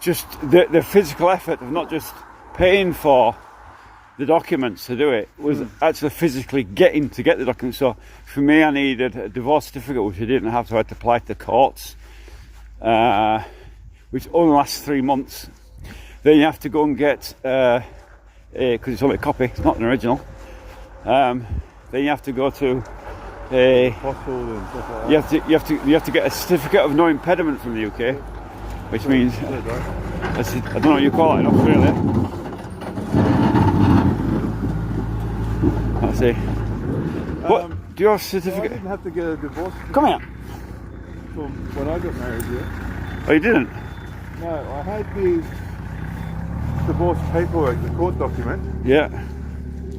Just the physical effort of not just paying for the documents to do it, was actually physically getting to get the documents. So for me, I needed a divorce certificate, which I didn't have, so I had to apply to the courts, which only lasts 3 months. Then you have to go and get, because it's only a copy, it's not an original. Then you have to go to a Hospital and stuff like that. you have to get a certificate of no impediment from the UK, which means I don't know what you call it in Australia. see. What? Do you have a So I certificate? didn't have to get a divorce Come here. from when I got married here. Oh, you didn't? No, I had the divorce paperwork, the court document, Yeah.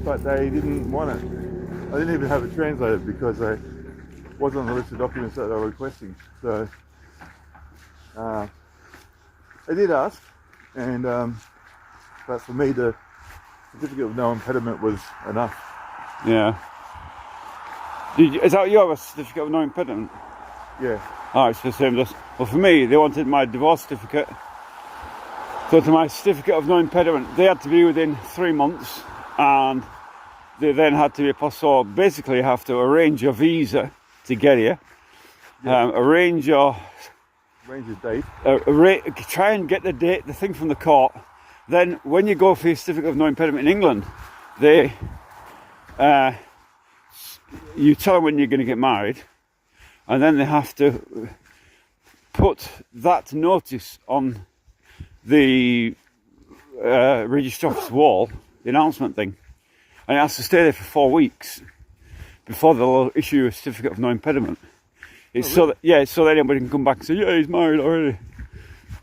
but they didn't want it. I didn't even have it translated because it wasn't on the list of documents that they were requesting. So I did ask, and but for me the certificate of no impediment was enough. Yeah. Is that you have a certificate of no impediment? Yeah. Oh, it's the same as us. Well, for me, they wanted my divorce certificate. So to my certificate of no impediment, they had to be within 3 months, and they then had to be so basically you have to arrange your visa to get here, arrange your date. try and get the thing from the court. Then when you go for your certificate of no impediment in England, they you tell them when you're going to get married, and then they have to put that notice on the registry office wall, the announcement thing, and it has to stay there for 4 weeks before they'll issue a certificate of no impediment. It's so that so that anybody can come back and say, yeah, he's married already.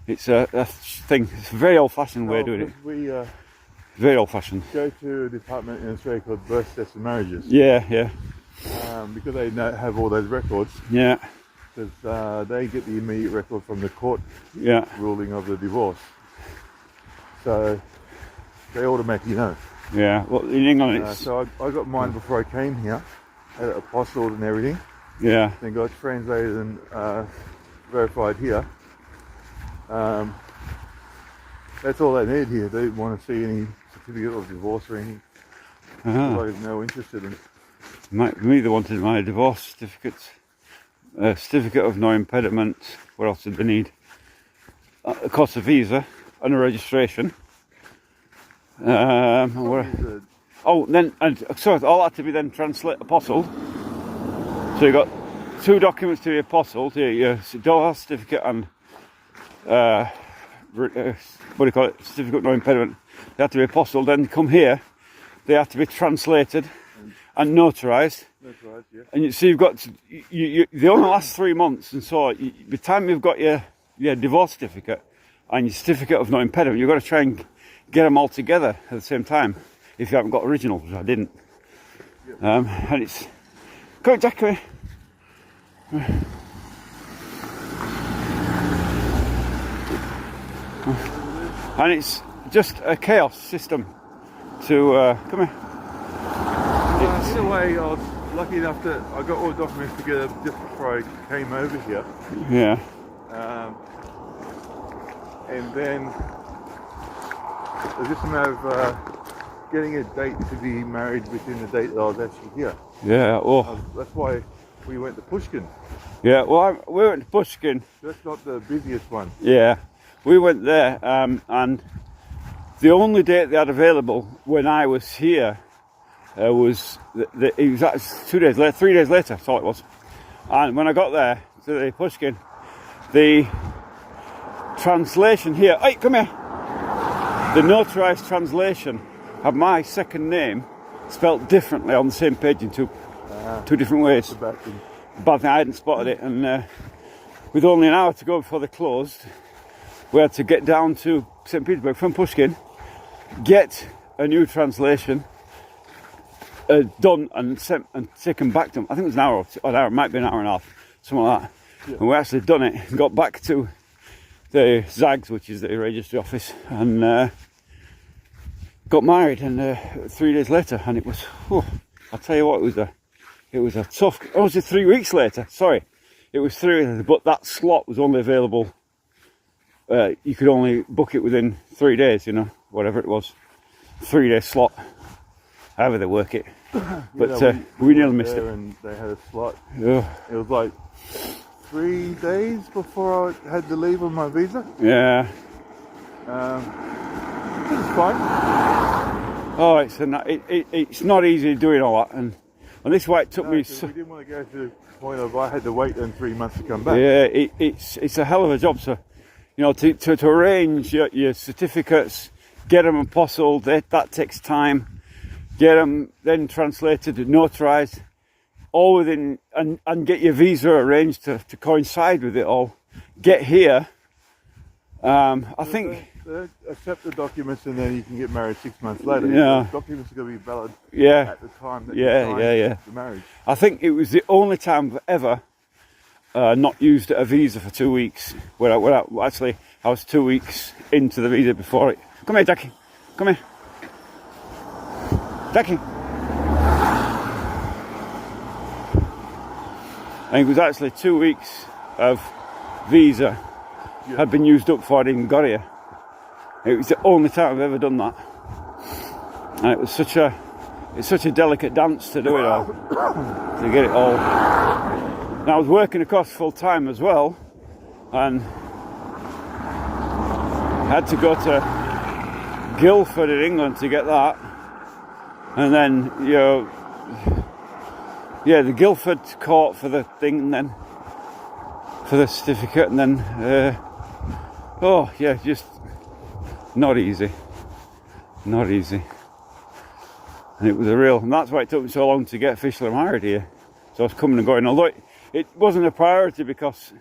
It's a thing. It's a very old-fashioned way of doing it. We Very old-fashioned. go to a department in Australia called birth, deaths and marriages. Yeah, yeah, Because they have all those records. yeah, Because they get the immediate record from the court yeah, ruling of the divorce. So they automatically know. yeah. Well, in England, it's So I got mine before I came here, had it apostilled and everything, yeah, then got translated and verified here. That's all they need here. They didn't want to see any certificate of divorce or anything. uh-huh. I have no interest in it. For me, they wanted my divorce certificate, a certificate of no impediment. What else did they need? Of course, a visa and a registration. So all had to be then apostilled. So you got 2 documents to be apostilled, your divorce certificate and what do you call it? Certificate of no impediment. They have to be apostilled. Then come here, they have to be translated and notarised. That's right, yeah. And you see, you've got they only last 3 months, and so by the time you've got your divorce certificate and your certificate of no impediment, you've got to try and get them all together at the same time. If you haven't got originals, which I didn't. And it's come on, Jack, come here. And it's just a chaos system to come here. In a way, I was lucky enough that I got all the documents together just before I came over here. Yeah, And then it was just a matter of getting a date to be married within the date that I was actually here. yeah. Oh, That's why we went to Pushkin. yeah. Well, we went to Pushkin. That's not the busiest one. Yeah, we went there, and the only date they had available when I was here was it was actually 2 days later, 3 days later. That's all it was. And when I got there to the Pushkin, the translation here. Hey, come here. The notarized translation had my second name spelt differently on the same page in two different ways. Bad thing I hadn't spotted it, and with only an hour to go before they closed, we had to get down to St. Petersburg from Pushkin, get a new translation done and sent and taken back to them. I think it was an hour, it might be an hour and a half, something like that. Yeah. And we actually done it and got back to the ZAGS, which is the registry office, and got married. And 3 days later, and it was, I'll tell you what, it was a tough. Oh, was it 3 weeks later? Sorry, it was 3 weeks later, but that slot was only available. You could only book it within 3 days, whatever it was, 3 day slot, however they work it. But we nearly missed it. And they had a slot. Yeah. It was like 3 days before I had to leave on my visa. Yeah. It was fine. Oh, it's not easy doing all that, and this is why it took me. We didn't want to go to the point of I had to wait 3 months to come back. Yeah, it's a hell of a job. So, to arrange your certificates, get them apostilled, that takes time. get them then translated, notarized, all within, and get your visa arranged to coincide with it all. Get here. I think they accept the documents and then you can get married 6 months later. Yeah. The documents are going to be valid yeah, at the time that Yeah, you sign yeah. the marriage. I think it was the only time I've ever not used a visa for 2 weeks. Actually, I was 2 weeks into the visa before it. Come here, Jackie. Come here. Jackie. And it was actually 2 weeks of visa had been used up before I even got here. It was the only time I've ever done that. And it was such a delicate dance to do it all. To get it all. And I was working across full time as well, and had to go to Guildford in England to get that. And then, the Guildford court for the thing, and then for the certificate, and then, just not easy. Not easy. And it was and that's why it took me so long to get officially married here. So I was coming and going, although it wasn't a priority because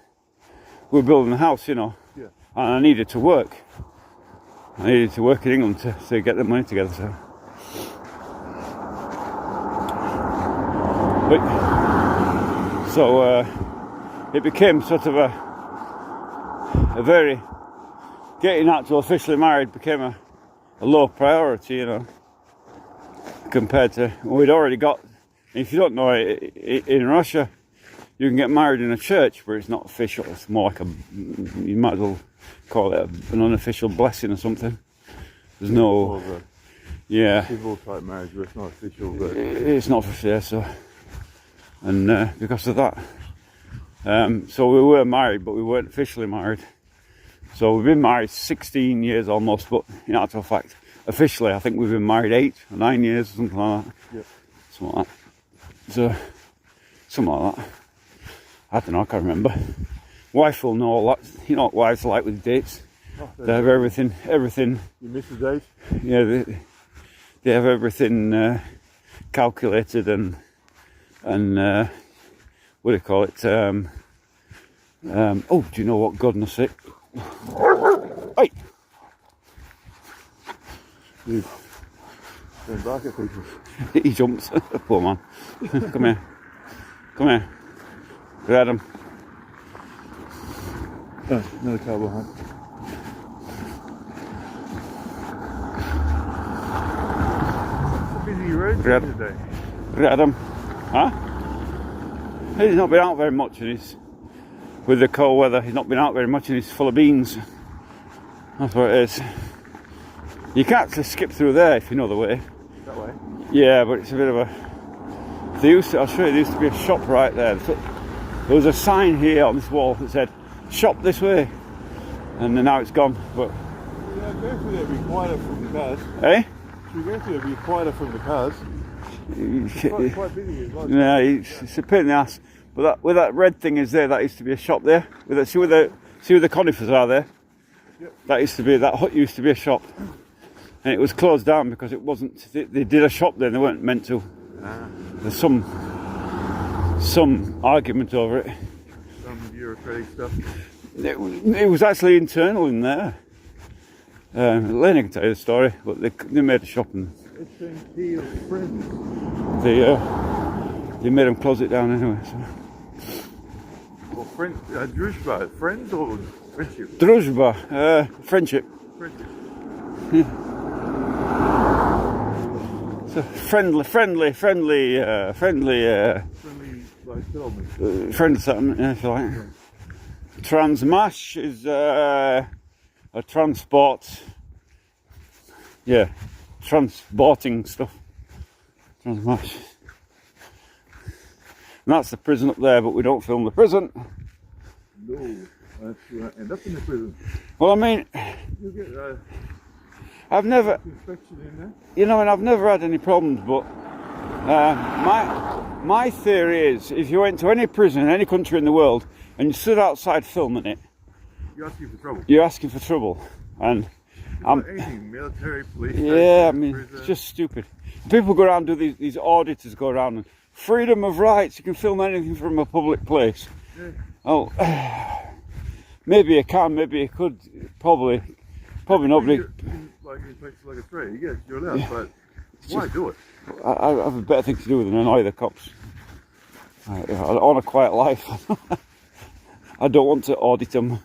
we were building a house, and I needed to work. I needed to work in England to get the money together, so. It became sort of a very, getting out to officially married became a low priority, compared to, we'd already got, if you don't know, in Russia, you can get married in a church where it's not official. It's more like you might as well call it an unofficial blessing or something. There's no, civil type marriage where it's not official. But it's not official, so. And because of that, so we were married, but we weren't officially married. So we've been married 16 years almost, but in actual fact, officially, I think we've been married 8 or 9 years, or something like that. Yep. Something like that. So, something like that. I don't know, I can't remember. Wife will know all that. You know what wives are like with dates. They have everything. You miss the date? Yeah, they have everything calculated and what do you call it? Do you know what? Goodness sake. Hey! Dude, don't bark at people. He jumps. Poor man. Come here. Come here. Grab him. Oh, another car behind. It's a busy road today. Grab him. Huh? He's not been out very much, and with the cold weather, he's not been out very much, and he's full of beans. That's what it is. You can actually skip through there if you know the way. That way? Yeah, but it's a bit of a. I'll show you. There used to be a shop right there. So, there was a sign here on this wall that said "Shop this way," and then now it's gone. But yeah, going through there would be quieter from the cars. eh? Should we go through there would be quieter from the cars? It's quite busy. Yeah, it's a pain in the ass. But where that red thing is there, that used to be a shop there. See where the conifers are there? Yep. That hut used to be a shop. And it was closed down because it wasn't, they did a shop there and they weren't meant to. There's some argument over it. Some bureaucratic stuff. It was actually internal in there. Lenny can tell you the story, but they made a shop and SNP of friends. They made them close it down anyway. So. Or friends, Druzhba, friends or friendship? Druzhba, friendship. Friendship. So friendly Like settlement. friendly settlement, yeah, if you like. Transmash is a transport. Yeah, transporting stuff. Transmash. And that's the prison up there, but we don't film the prison. No, that's end up in the prison. Well, I mean, You get I've never, inspection in there. and I've never had any problems, but my theory is, if you went to any prison in any country in the world and you stood outside filming it, You're asking for trouble. you're asking for trouble. And Anything, military, police Yeah, I station, mean, prison. it's just stupid. People go around, do these auditors go around and freedom of rights, you can film anything from a public place. Yeah. Oh, maybe you can, maybe you could, probably nobody. Like in places like Australia, yes, you're allowed, but why do it? I have a better thing to do than annoy the cops. I want a quiet life. I don't want to audit them.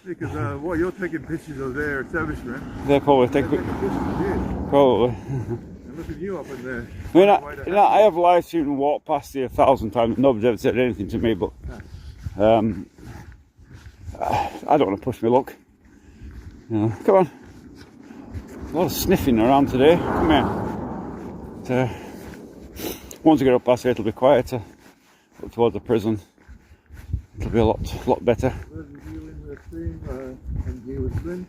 Because you're taking pictures of their establishment. They're probably They're taking, taking pictures of you probably. and looking you up in there. I mean, I have live streamed and walked past here 1,000 times. Nobody's ever said anything to me, but I don't want to push my luck. You know, come on. A lot of sniffing around today. Come here. Once I get up past here, it'll be quieter. Up towards the prison, it'll be a lot better. There's a deal in the stream, and he was Flynn.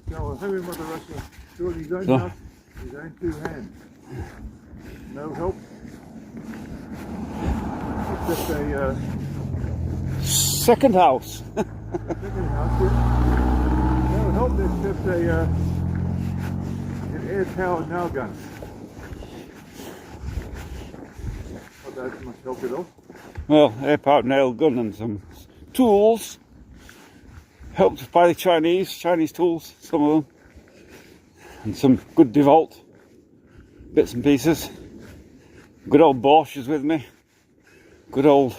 So, having Mother Russia doing his own house, his own two hands. No help. It's just a Second house. second house here. No help, it's just an air-powered nail gun. Not that much help at all. Well, air-powered nail gun and some tools. Helped by the Chinese tools, some of them. And some good DeWalt bits and pieces. Good old Bosch is with me. Good old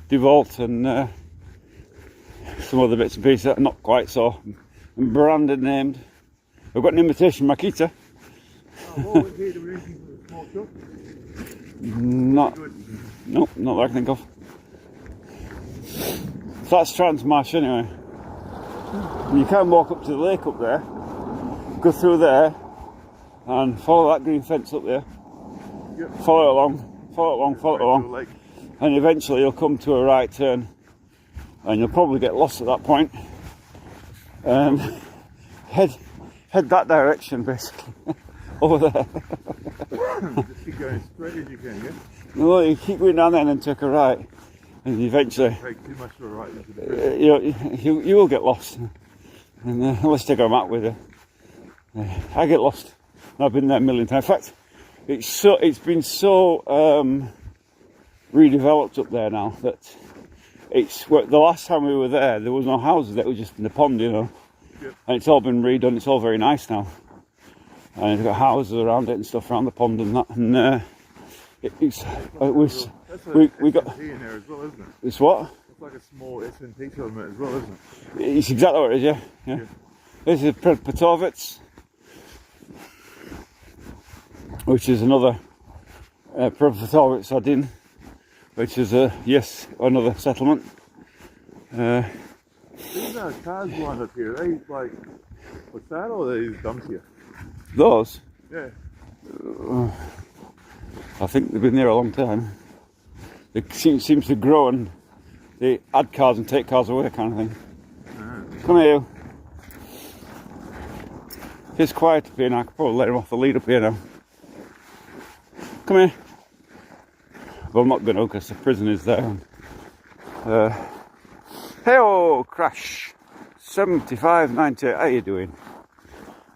DeWalt and some other bits and pieces that are not quite so branded named. I've got an imitation Makita. What was here to do anything for the small shop? Nope, not that I can think of. So that's Transmash anyway. And you can walk up to the lake up there, go through there, and follow that green fence up there. Yep. Follow it along, and eventually you'll come to a right turn, and you'll probably get lost at that point. And head that direction basically, over there. Just keep going straight as you can, yeah? No, you keep going down there and then take a right, and eventually Take too much of a right into the prison. you will get lost. And unless you take a map with you, I get lost. I've been there a million times. In fact, it's been so redeveloped up there now that the last time we were there was no houses. That was just in the pond, you know. Yep. And it's all been redone. It's all very nice now, and it's got houses around it and stuff around the pond and that. And we got S&P in there as well, isn't it? it's what? It's like a small S&P settlement as well, isn't it? It's exactly what it is, yeah. This is Petovitz, which is another Petovitz Adin, which is another settlement. These cars lined up here. Are they like for sale or are they dumped here? Those, Yeah. I think they've been there a long time. They seems to grow and they add cars and take cars away, kind of thing. Come here, you. It's quiet up here now. I could probably let him off the lead up here now. Come here. But I'm not going to because the prison is there. Hey-oh, Crash. 75.98. How you doing?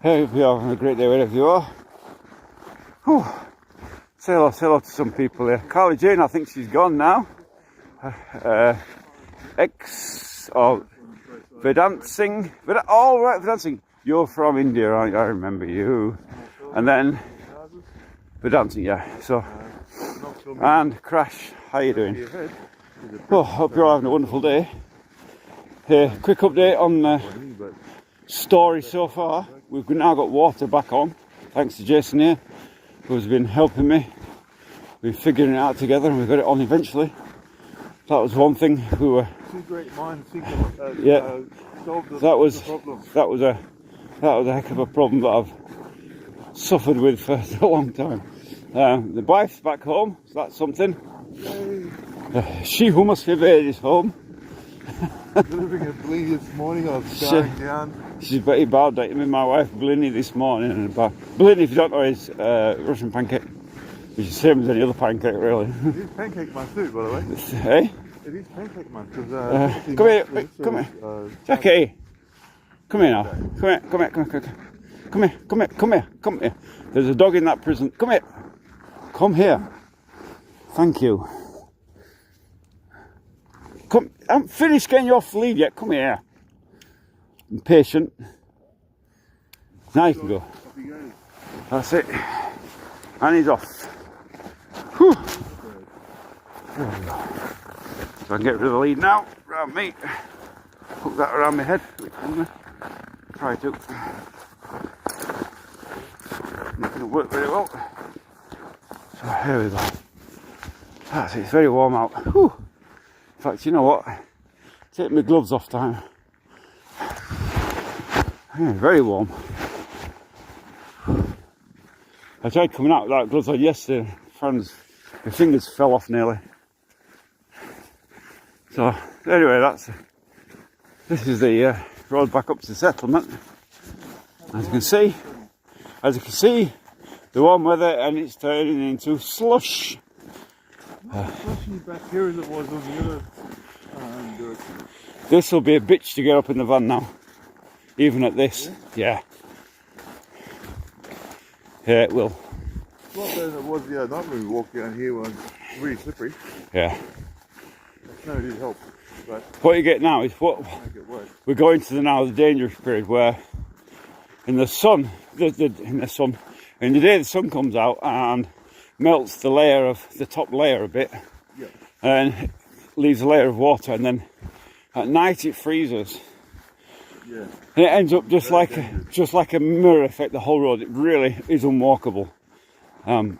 Hope you're having a great day wherever you are. Whew. Say hello to some people here. Carly Jane, I think she's gone now. Vedant Singh. Vedant Singh. You're from India, aren't you? I remember you. And then Vedant Singh, yeah. So, and Crash, how you doing? Oh, hope you're having a wonderful day. Here, quick update on the story so far. We've now got water back on, thanks to Jason here, who's been helping me. We're figuring it out together and we got it on eventually. That was one thing. We were. Two great minds think solved the problem. That was a heck of a problem that I've suffered with for a long time. The wife's back home, so that's something. She who must be buried is home. Delivering a Blinny this morning, I was going down. She's very bowed down to me, my wife Blinny this morning. And Blinny, if you don't know, is Russian pancake, which is the same as any other pancake, really. It is pancake month too, by the way. Hey? It is pancake month. Come here, come here. Jackie, Come here now. Come here. Come here. Come here. Come here. Come here. Come here. Come here. There's a dog in that prison. Come here. Come here. Thank you. Come. I haven't finished getting you off the lead yet. Come here. Impatient. Now you can go. That's it. And he's off. Whew. There we go. So I can get rid of the lead now. Around me. Hook that around my head. Try to. Not going to work very well. So here we go. That's it. It's very warm out. Whew. In fact, you know what? Take my gloves off time. Yeah, very warm. I tried coming out without gloves on yesterday. My fingers fell off nearly. So anyway, this is the road back up to the settlement. As you can see, the warm weather, and it's turning into slush. Slushy back here as it was on the other direction. This will be a bitch to get up in the van now, even at this. Yeah, it will. It's not better than it was the other night when we walked down here when it was really slippery. Yeah. The snow did help, but What you get now is what make it worse. we're going to the dangerous period where in the sun, in the day the sun comes out and melts the top layer a bit, Yeah. and leaves a layer of water, and then at night it freezes. Yeah. And it ends up just like a mirror effect, the whole road. It really is unwalkable. And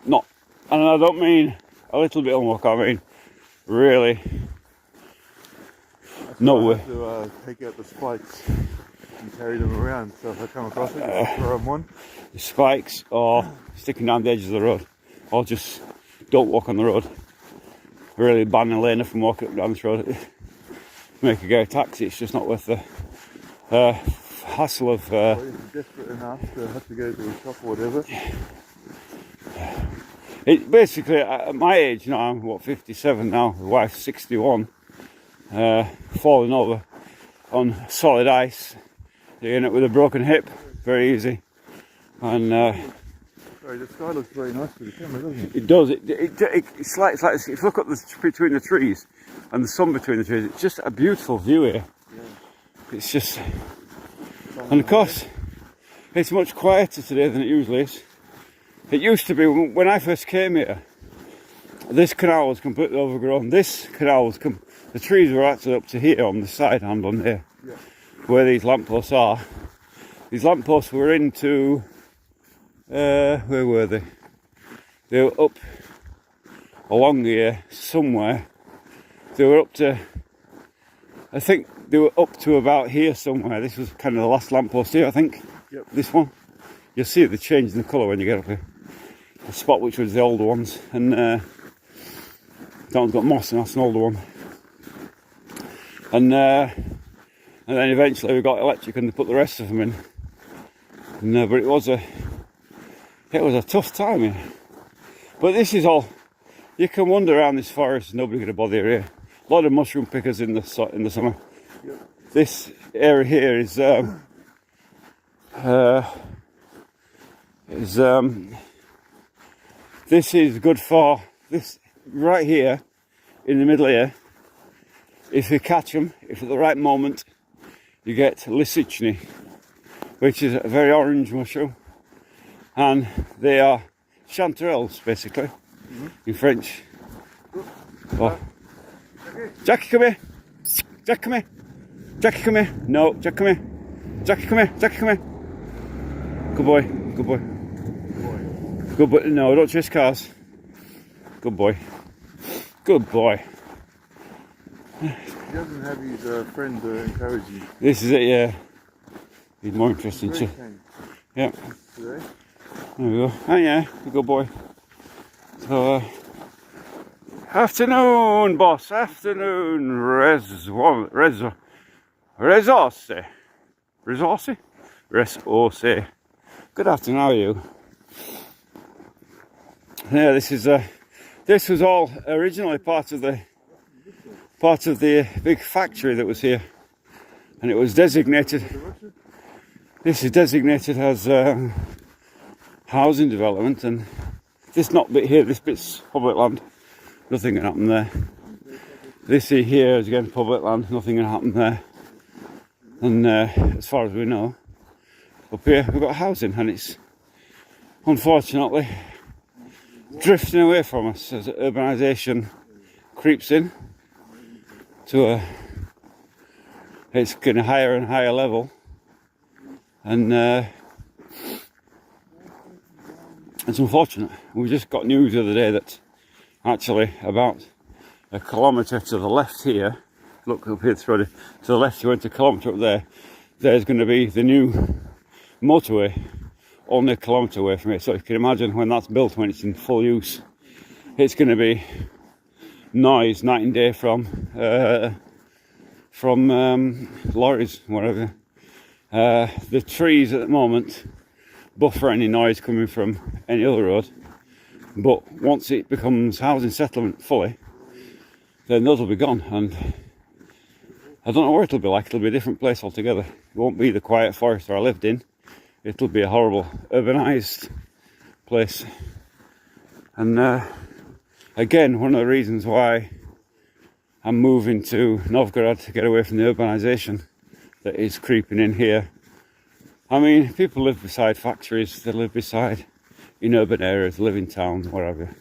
I don't mean a little bit unwalkable, I mean really no way. I have to take out the spikes and carry them around, so if I come across it, just throw them on. The spikes or sticking down the edges of the road, or just don't walk on the road. Really ban a laner from walking up down this road. Make a go taxi, it's just not worth the hassle of. Or if you're desperate enough to have to go to a shop or whatever. It basically, at my age, I'm 57 now. My wife's 61. Falling over on solid ice, you end up with a broken hip, very easy. And Sorry, the sky looks very nice for the camera, doesn't it? it does. It's like if you look up between the trees and the sun between the trees, it's just a beautiful view here. Yeah. It's just, and of course, it's much quieter today than it usually is. It used to be when I first came here. This canal was completely overgrown. This canal was the trees were actually up to here on the side hand on here, Yeah. where these lampposts are. These lampposts were into where were they? They were up along here somewhere. They were up to, I think they were up to about here somewhere. This was kind of the last lamppost here, I think. Yep. This one. You'll see the change in the colour when you get up here. The spot which was the older ones, and that one's got moss, and that's an older one. And then eventually we got electric, and they put the rest of them in. And, but it was a tough time here. But this is all. You can wander around this forest, nobody's going to bother you here. A lot of mushroom pickers in the summer. Yep. This area here is this is good for this right here in the middle here. If you catch them, if at the right moment, you get Lysichny, which is a very orange mushroom, and they are chanterelles basically in French. Oh. Jackie, come here. Jackie, come here. Jackie, come here. No, Jackie, come here. Jackie, come here. Jackie, come here. Good boy. Good boy. Good boy. No, don't chase cars. Good boy. Good boy. He doesn't have his friend encourage him. This is it, yeah. He's more interesting too. Yeah. Today. There we go. Oh yeah, good boy. So, afternoon, boss. Afternoon, resource. Good afternoon. How are you? Yeah, this was all originally part of the big factory that was here, and it was designated. this is designated as housing development, and this not bit here, this bit's public land, nothing can happen there. This here is again public land, nothing can happen there. And as far as we know, up here we've got housing, and it's unfortunately drifting away from us as urbanisation creeps in to it's getting a higher and higher level, and it's unfortunate. We just got news the other day that actually about a kilometre to the left here, look up here, to the left, you went a kilometre up there, there's going to be the new motorway only a kilometre away from it. So you can imagine when that's built, when it's in full use, it's going to be noise night and day from lorries, whatever. The trees at the moment buffer any noise coming from any other road, but once it becomes housing settlement fully, then those will be gone, and I don't know where it'll be like. It'll be a different place altogether. It won't be the quiet forest where I lived in. It'll be a horrible urbanised place. And again, one of the reasons why I'm moving to Novgorod to get away from the urbanisation that is creeping in here. I mean, people live beside factories, they live in urban areas, live in towns, whatever.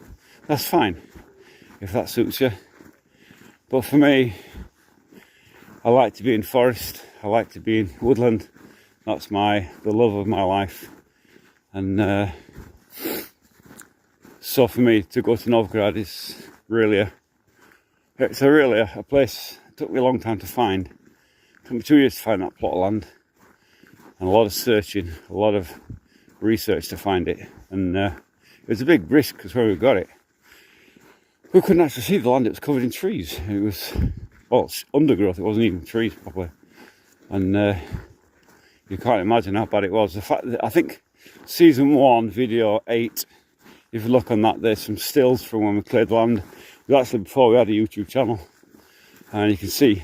That's fine, if that suits you. But for me, I like to be in forest, I like to be in woodland. That's the love of my life. And so for me to go to Novgorod is really a place. It took me a long time to find. It took me 2 years to find that plot of land, and a lot of searching, a lot of research to find it. And it was a big risk, because where we got it, we couldn't actually see the land. It was covered in trees. It was, well, it's undergrowth. It wasn't even trees properly. And you can't imagine how bad it was. The fact that I think season 1, video 8, if you look on that, there's some stills from when we cleared the land. It was actually before we had a YouTube channel, and you can see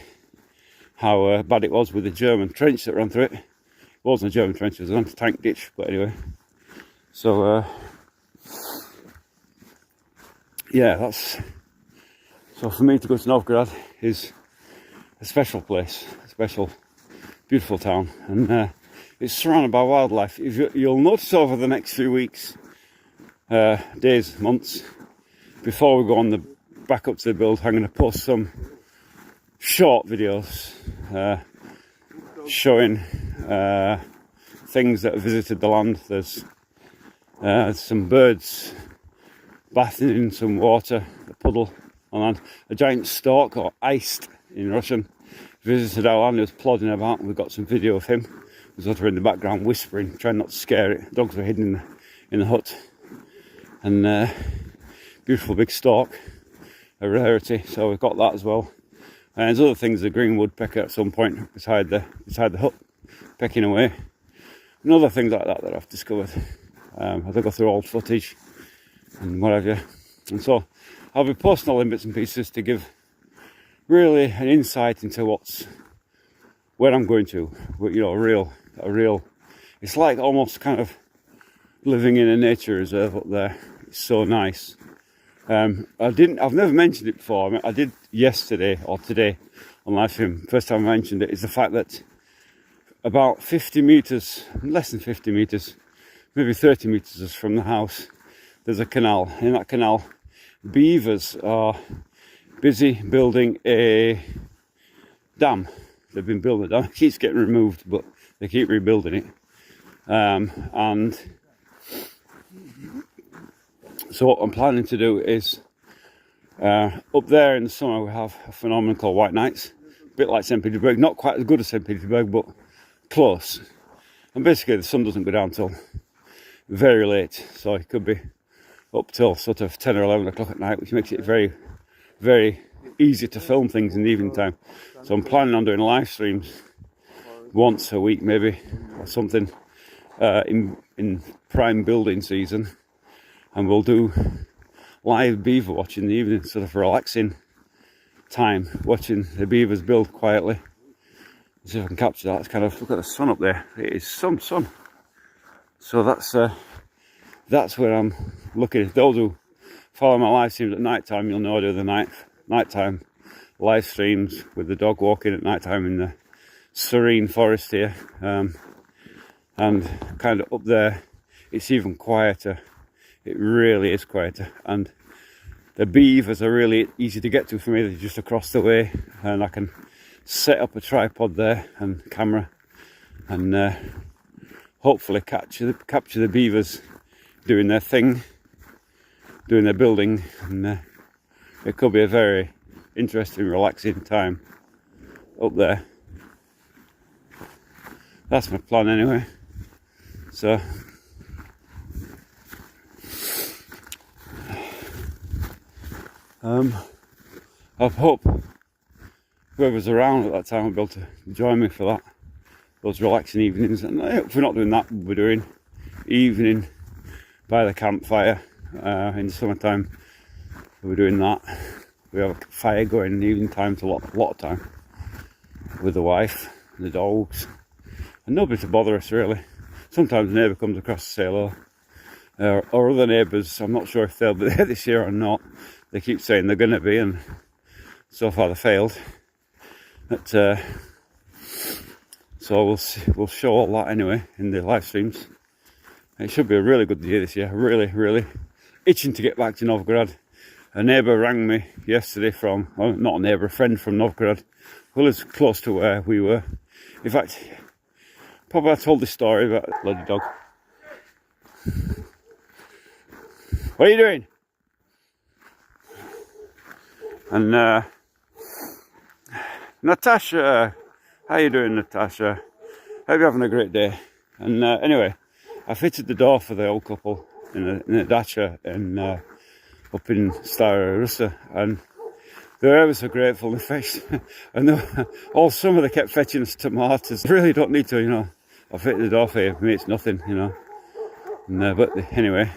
how bad it was with the German trench that ran through it. It wasn't a German trench, it was an anti-tank ditch, but anyway. So yeah, so for me to go to Novgorod is a special place, a special, beautiful town, and it's surrounded by wildlife. You'll notice over the next few weeks, days, months, before we go on back up to the build, I'm going to post some short videos showing things that have visited the land. There's some birds bathing in some water, a puddle on land. A giant stork, or iced in Russian, visited our land. He was plodding about, and we got some video of him. He was over in the background whispering, trying not to scare it. Dogs were hidden in the hut. And beautiful big stork, a rarity, so we've got that as well. And there's other things, the green woodpecker at some point beside the hut, pecking away. And other things like that I've discovered as I go through old footage and whatever. And so I'll be posting all in bits and pieces to give really an insight into where I'm going to. You know, a real. It's like almost kind of living in a nature reserve up there. It's so nice. I've never mentioned it before. I mean, I did yesterday or today on live stream. First time I mentioned it is the fact that about 50 metres, less than 50 metres, maybe 30 metres from the house, there's a canal. In that canal, beavers are busy building a dam. They've been building a dam. It keeps getting removed, but they keep rebuilding it. And so what I'm planning to do is, up there in the summer we have a phenomenon called White Nights, a bit like St. Petersburg, not quite as good as St. Petersburg, but close. And basically the sun doesn't go down till very late, so it could be up till sort of 10 or 11 o'clock at night, which makes it very, very easy to film things in the evening time. So I'm planning on doing live streams once a week maybe, or something, in prime building season. And we'll do live beaver watching in the evening, sort of relaxing time, watching the beavers build quietly. see if I can capture that. It's kind of, look at the sun up there. It is some sun. So that's where I'm looking. Those who follow my live streams at night time, you'll know I do the nighttime live streams with the dog walking at night time in the serene forest here. And kind of up there, it's even quieter. It really is quieter. And the beavers are really easy to get to for me. They're just across the way, and I can set up a tripod there and camera, and hopefully capture the beavers doing their thing, doing their building, and it could be a very interesting, relaxing time up there. That's my plan anyway. So I hope whoever's around at that time will be able to join me for that, those relaxing evenings. And if we're not doing that, we'll be doing evening by the campfire in the summertime. We're doing that. We have a fire going in the evening time to a lot of time with the wife and the dogs, and nobody to bother us really. Sometimes a neighbour comes across to say hello, or other neighbours. I'm not sure if they'll be there this year or not. They keep saying they're going to be, and so far they failed. But so we'll show all that anyway in the live streams. It should be a really good year this year. Really itching to get back to Novgorod. A neighbour rang me yesterday from, well, not a neighbour, a friend from Novgorod, who lives close to where we were. In fact, probably I told this story about the bloody dog. What are you doing? And Natasha, how you doing, Natasha? Hope you're having a great day. And anyway, I fitted the door for the old couple in a dacha up in Stara Russa, and they were ever so grateful. They fetched, and all summer they kept fetching us tomatoes. I really don't need to, you know. I fitted the door for you. For me, it's nothing, you know. And, but anyway,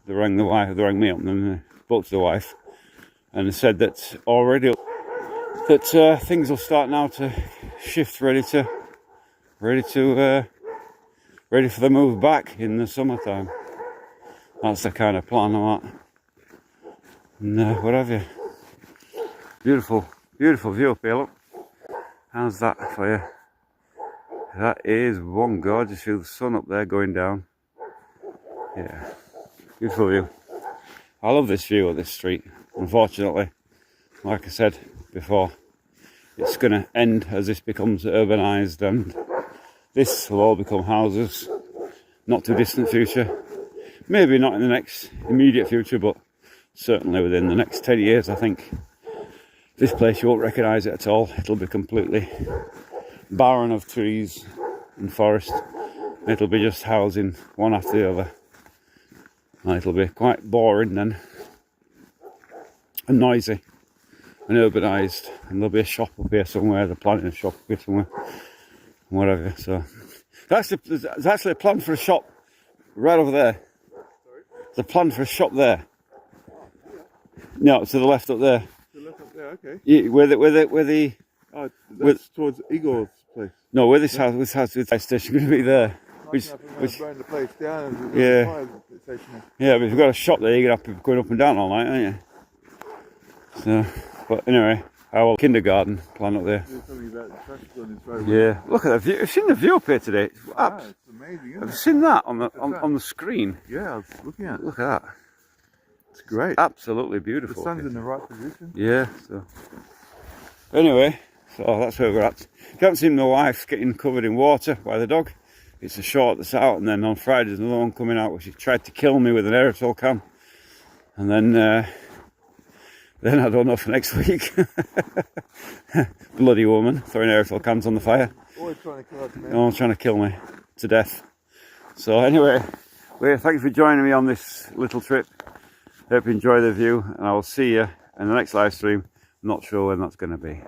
they rang the wife. They rang me up, and then spoke to the wife, and they said that already that things will start now to shift, ready for the move back in the summertime. That's the kind of plan I'm at. And what have you? Beautiful view up here, look. How's that for you? That is one gorgeous view. The sun up there going down. Yeah, beautiful view. I love this view of this street. Unfortunately, like I said before, it's going to end as this becomes urbanised, and this will all become houses. Not too distant future. Maybe not in the next immediate future, but certainly within the next 10 years, I think. This place, you won't recognise it at all. It'll be completely barren of trees and forest. It'll be just housing one after the other. And it'll be quite boring then. And noisy. And urbanised. And there'll be a shop up here somewhere. They're planning a shop up here somewhere. Whatever. So there's actually a plan for a shop right over there. There's a plan for a shop there. No, to the left up there. To the left up there, okay. Yeah, where the Oh, that's towards Igor's place. no, where this fire station going to be there. Which burn the place down. And yeah. Fire station. Yeah, but if you've got a shop there, you're going to have to be going up and down all night, aren't you? So, but anyway, our kindergarten plan up there. There's something about the traffic on this road. Yeah, look at the view. You've seen the view up here today. It's It's amazing, isn't Have it? you seen that on the screen? Yeah, I was looking at it. Look at that. It's great. Absolutely The beautiful. sun's in the right position. Yeah, so anyway, so that's where we're at. You haven't seen my wife getting covered in water by the dog. It's a short that's out, and then on Friday there's another one coming out where she tried to kill me with an aerosol can. And then I don't know for next week. Bloody woman throwing aerosol cans on the fire. Always trying to kill us, man. Oh, trying to kill me to death. So anyway, thank you for joining me on this little trip. Hope you enjoy the view, and I will see you in the next live stream. I'm not sure when that's going to be.